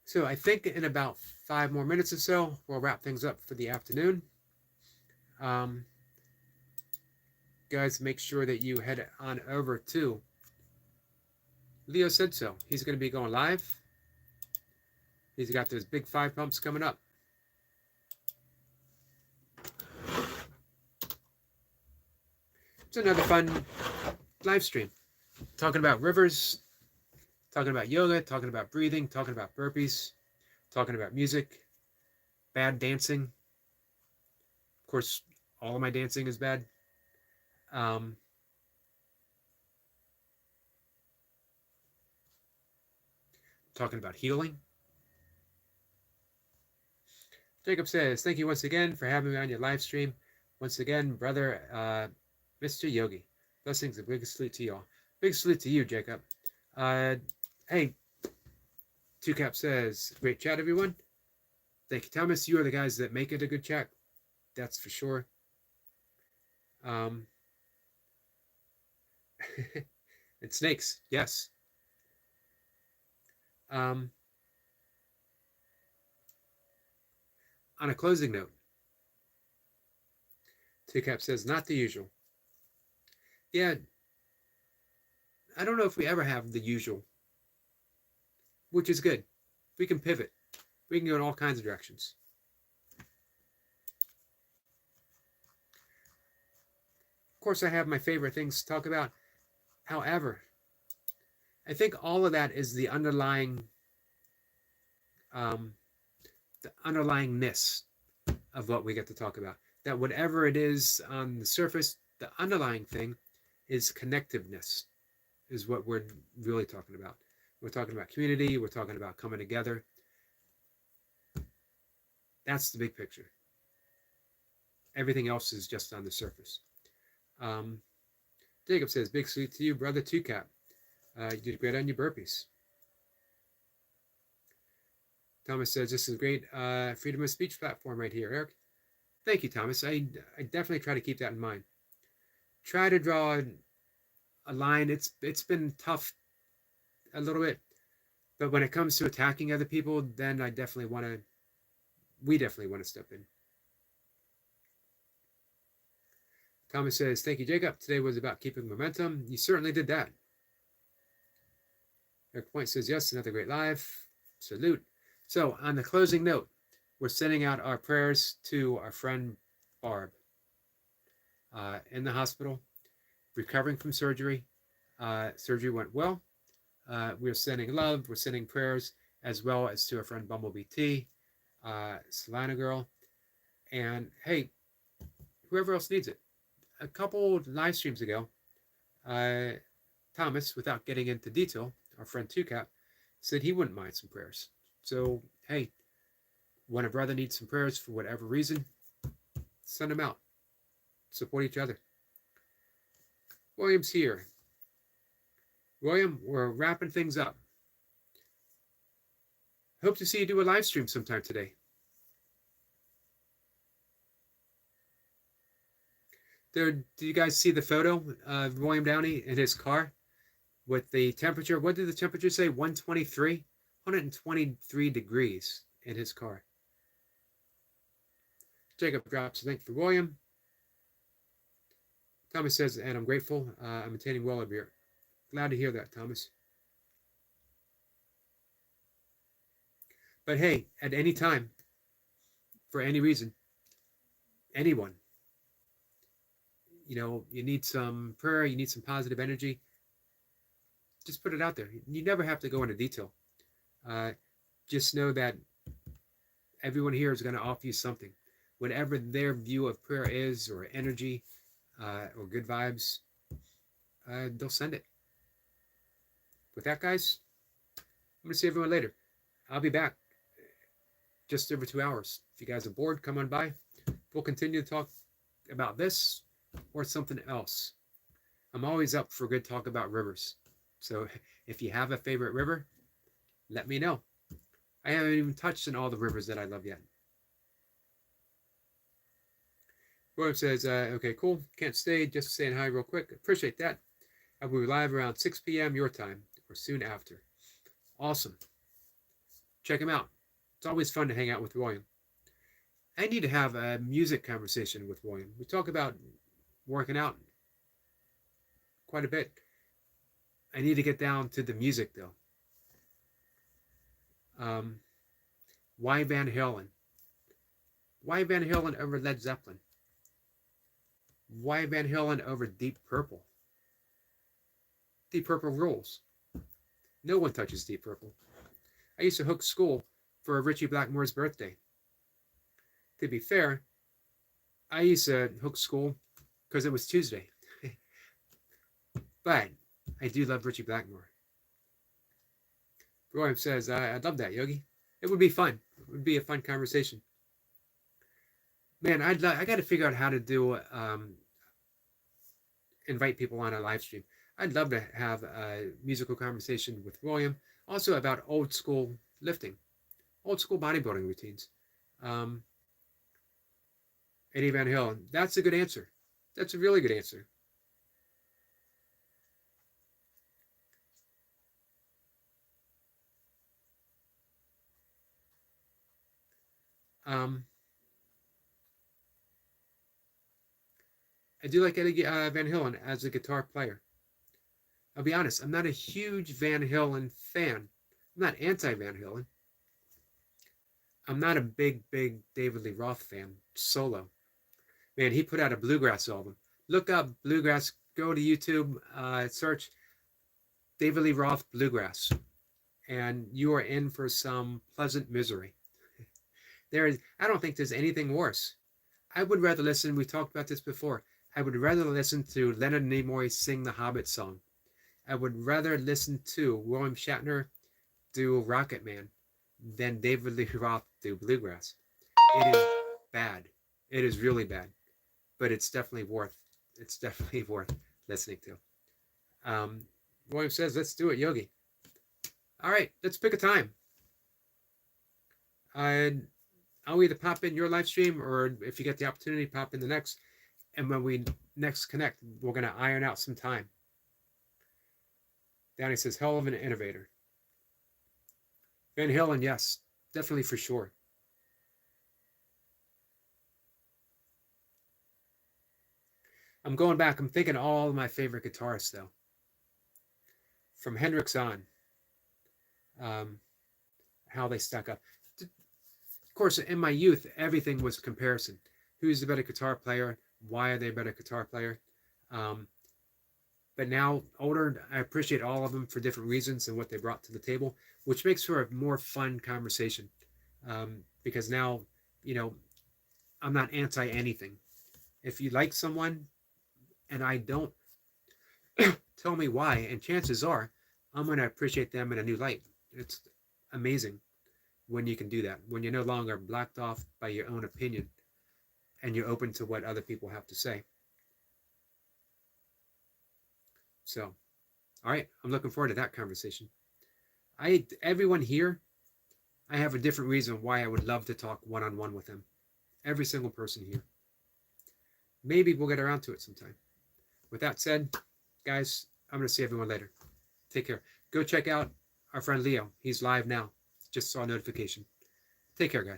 So I think in about 5 more minutes or so, we'll wrap things up for the afternoon. Guys, make sure that you head on over to Leo Said So. He's going to be going live. He's got those big 5 pumps coming up. It's another fun live stream. Talking about rivers, talking about yoga, talking about breathing, talking about burpees, talking about music, bad dancing. Of course, all of my dancing is bad. Talking about healing. Jacob says, thank you once again for having me on your live stream. Once again, brother, Mr. Yogi. Blessings and big salute to y'all. Big salute to you, Jacob. Hey, Two Cap says, great chat, everyone. Thank you, Thomas. You are the guys that make it a good chat. That's for sure. And snakes, yes. On a closing note, Two Cap says, not the usual. Yeah, I don't know if we ever have the usual, which is good. We can pivot. We can go in all kinds of directions. Of course, I have my favorite things to talk about. However, I think all of that is the underlyingness of what we get to talk about. That whatever it is on the surface, the underlying thing is connectiveness, is what we're really talking about. We're talking about community. We're talking about coming together. That's the big picture. Everything else is just on the surface. Jacob says, big salute to you, brother Two Cap. You did great on your burpees. Thomas says, this is a great freedom of speech platform right here, Eric. Thank you, Thomas. I definitely try to keep that in mind. Try to draw a line. It's been tough a little bit, but when it comes to attacking other people, then we definitely want to step in. Thomas says, thank you, Jacob. Today was about keeping momentum. You certainly did that. Eric Point says, yes, another great live. Salute. So on the closing note, we're sending out our prayers to our friend Barb in the hospital, recovering from surgery. Surgery went well. We're sending love. We're sending prayers, as well as to our friend Bumblebee T, Solana Girl, and hey, whoever else needs it. A couple live streams ago, Thomas, without getting into detail, our friend Two Cap, said he wouldn't mind some prayers. So, hey, when a brother needs some prayers for whatever reason, send them out. Support each other. William's here. William, we're wrapping things up. Hope to see you do a live stream sometime today. Did you guys see the photo of William Downey in his car with the temperature? What did the temperature say? 123? 123 degrees in his car. Jacob drops a link for William. Thomas says, and I'm grateful. I'm attending well over here. Glad to hear that, Thomas. But hey, at any time, for any reason, anyone, you need some prayer, you need some positive energy, just put it out there. You never have to go into detail. Just know that everyone here is going to offer you something. Whatever their view of prayer is, or energy, or good vibes, they'll send it. With that, guys, I'm going to see everyone later. I'll be back just over 2 hours. If you guys are bored, come on by. We'll continue to talk about this or something else. I'm always up for good talk about rivers. So if you have a favorite river, let me know. I haven't even touched on all the rivers that I love yet. William says, okay, cool. Can't stay. Just saying hi real quick. Appreciate that. I will be live around 6 p.m. your time or soon after. Awesome. Check him out. It's always fun to hang out with William. I need to have a music conversation with William. We talk about working out quite a bit. I need to get down to the music, though. Why Van Halen? Why Van Halen over Led Zeppelin? Why Van Halen over Deep Purple? Deep Purple rules. No one touches Deep Purple. I used to hook school for Richie Blackmore's birthday. To be fair, I used to hook school because it was Tuesday. But I do love Richie Blackmore. William says, I'd love that, Yogi. It would be fun. It would be a fun conversation. Man, I got to figure out how to do invite people on a live stream. I'd love to have a musical conversation with William, also about old school lifting, old school bodybuilding routines. Eddie Van Halen, that's a good answer. That's a really good answer. I do like Eddie Van Halen as a guitar player. I'll be honest, I'm not a huge Van Halen fan. I'm not anti-Van Halen. I'm not a big David Lee Roth fan, solo. Man, he put out a bluegrass album. Look up bluegrass, go to YouTube, search David Lee Roth bluegrass, and you are in for some pleasant misery. I don't think there's anything worse. I would rather listen, we talked about this before, I would rather listen to Leonard Nimoy sing the Hobbit song. I would rather listen to William Shatner do Rocket Man than David Lee Roth do bluegrass. It is bad. It is really bad. But it's definitely worth listening to. William says, let's do it, Yogi. All right, let's pick a time. I'll either pop in your live stream, or if you get the opportunity, pop in the next. And when we next connect, we're going to iron out some time. Danny says, hell of an innovator. Van Halen, yes, definitely for sure. I'm going back. I'm thinking all of my favorite guitarists, though. From Hendrix on. How they stack up. Of course, in my youth, everything was comparison. Who's the better guitar player? Why are they a better guitar player? But now, older, I appreciate all of them for different reasons and what they brought to the table, which makes for a more fun conversation. Because now, I'm not anti-anything. If you like someone and I don't, tell me why, and chances are I'm going to appreciate them in a new light. It's amazing when you can do that, when you're no longer blocked off by your own opinion and you're open to what other people have to say. So, all right, I'm looking forward to that conversation. Everyone here, I have a different reason why I would love to talk one-on-one with them. Every single person here. Maybe we'll get around to it sometime. With that said, guys, I'm going to see everyone later. Take care. Go check out our friend Leo. He's live now. Just saw a notification. Take care, guys.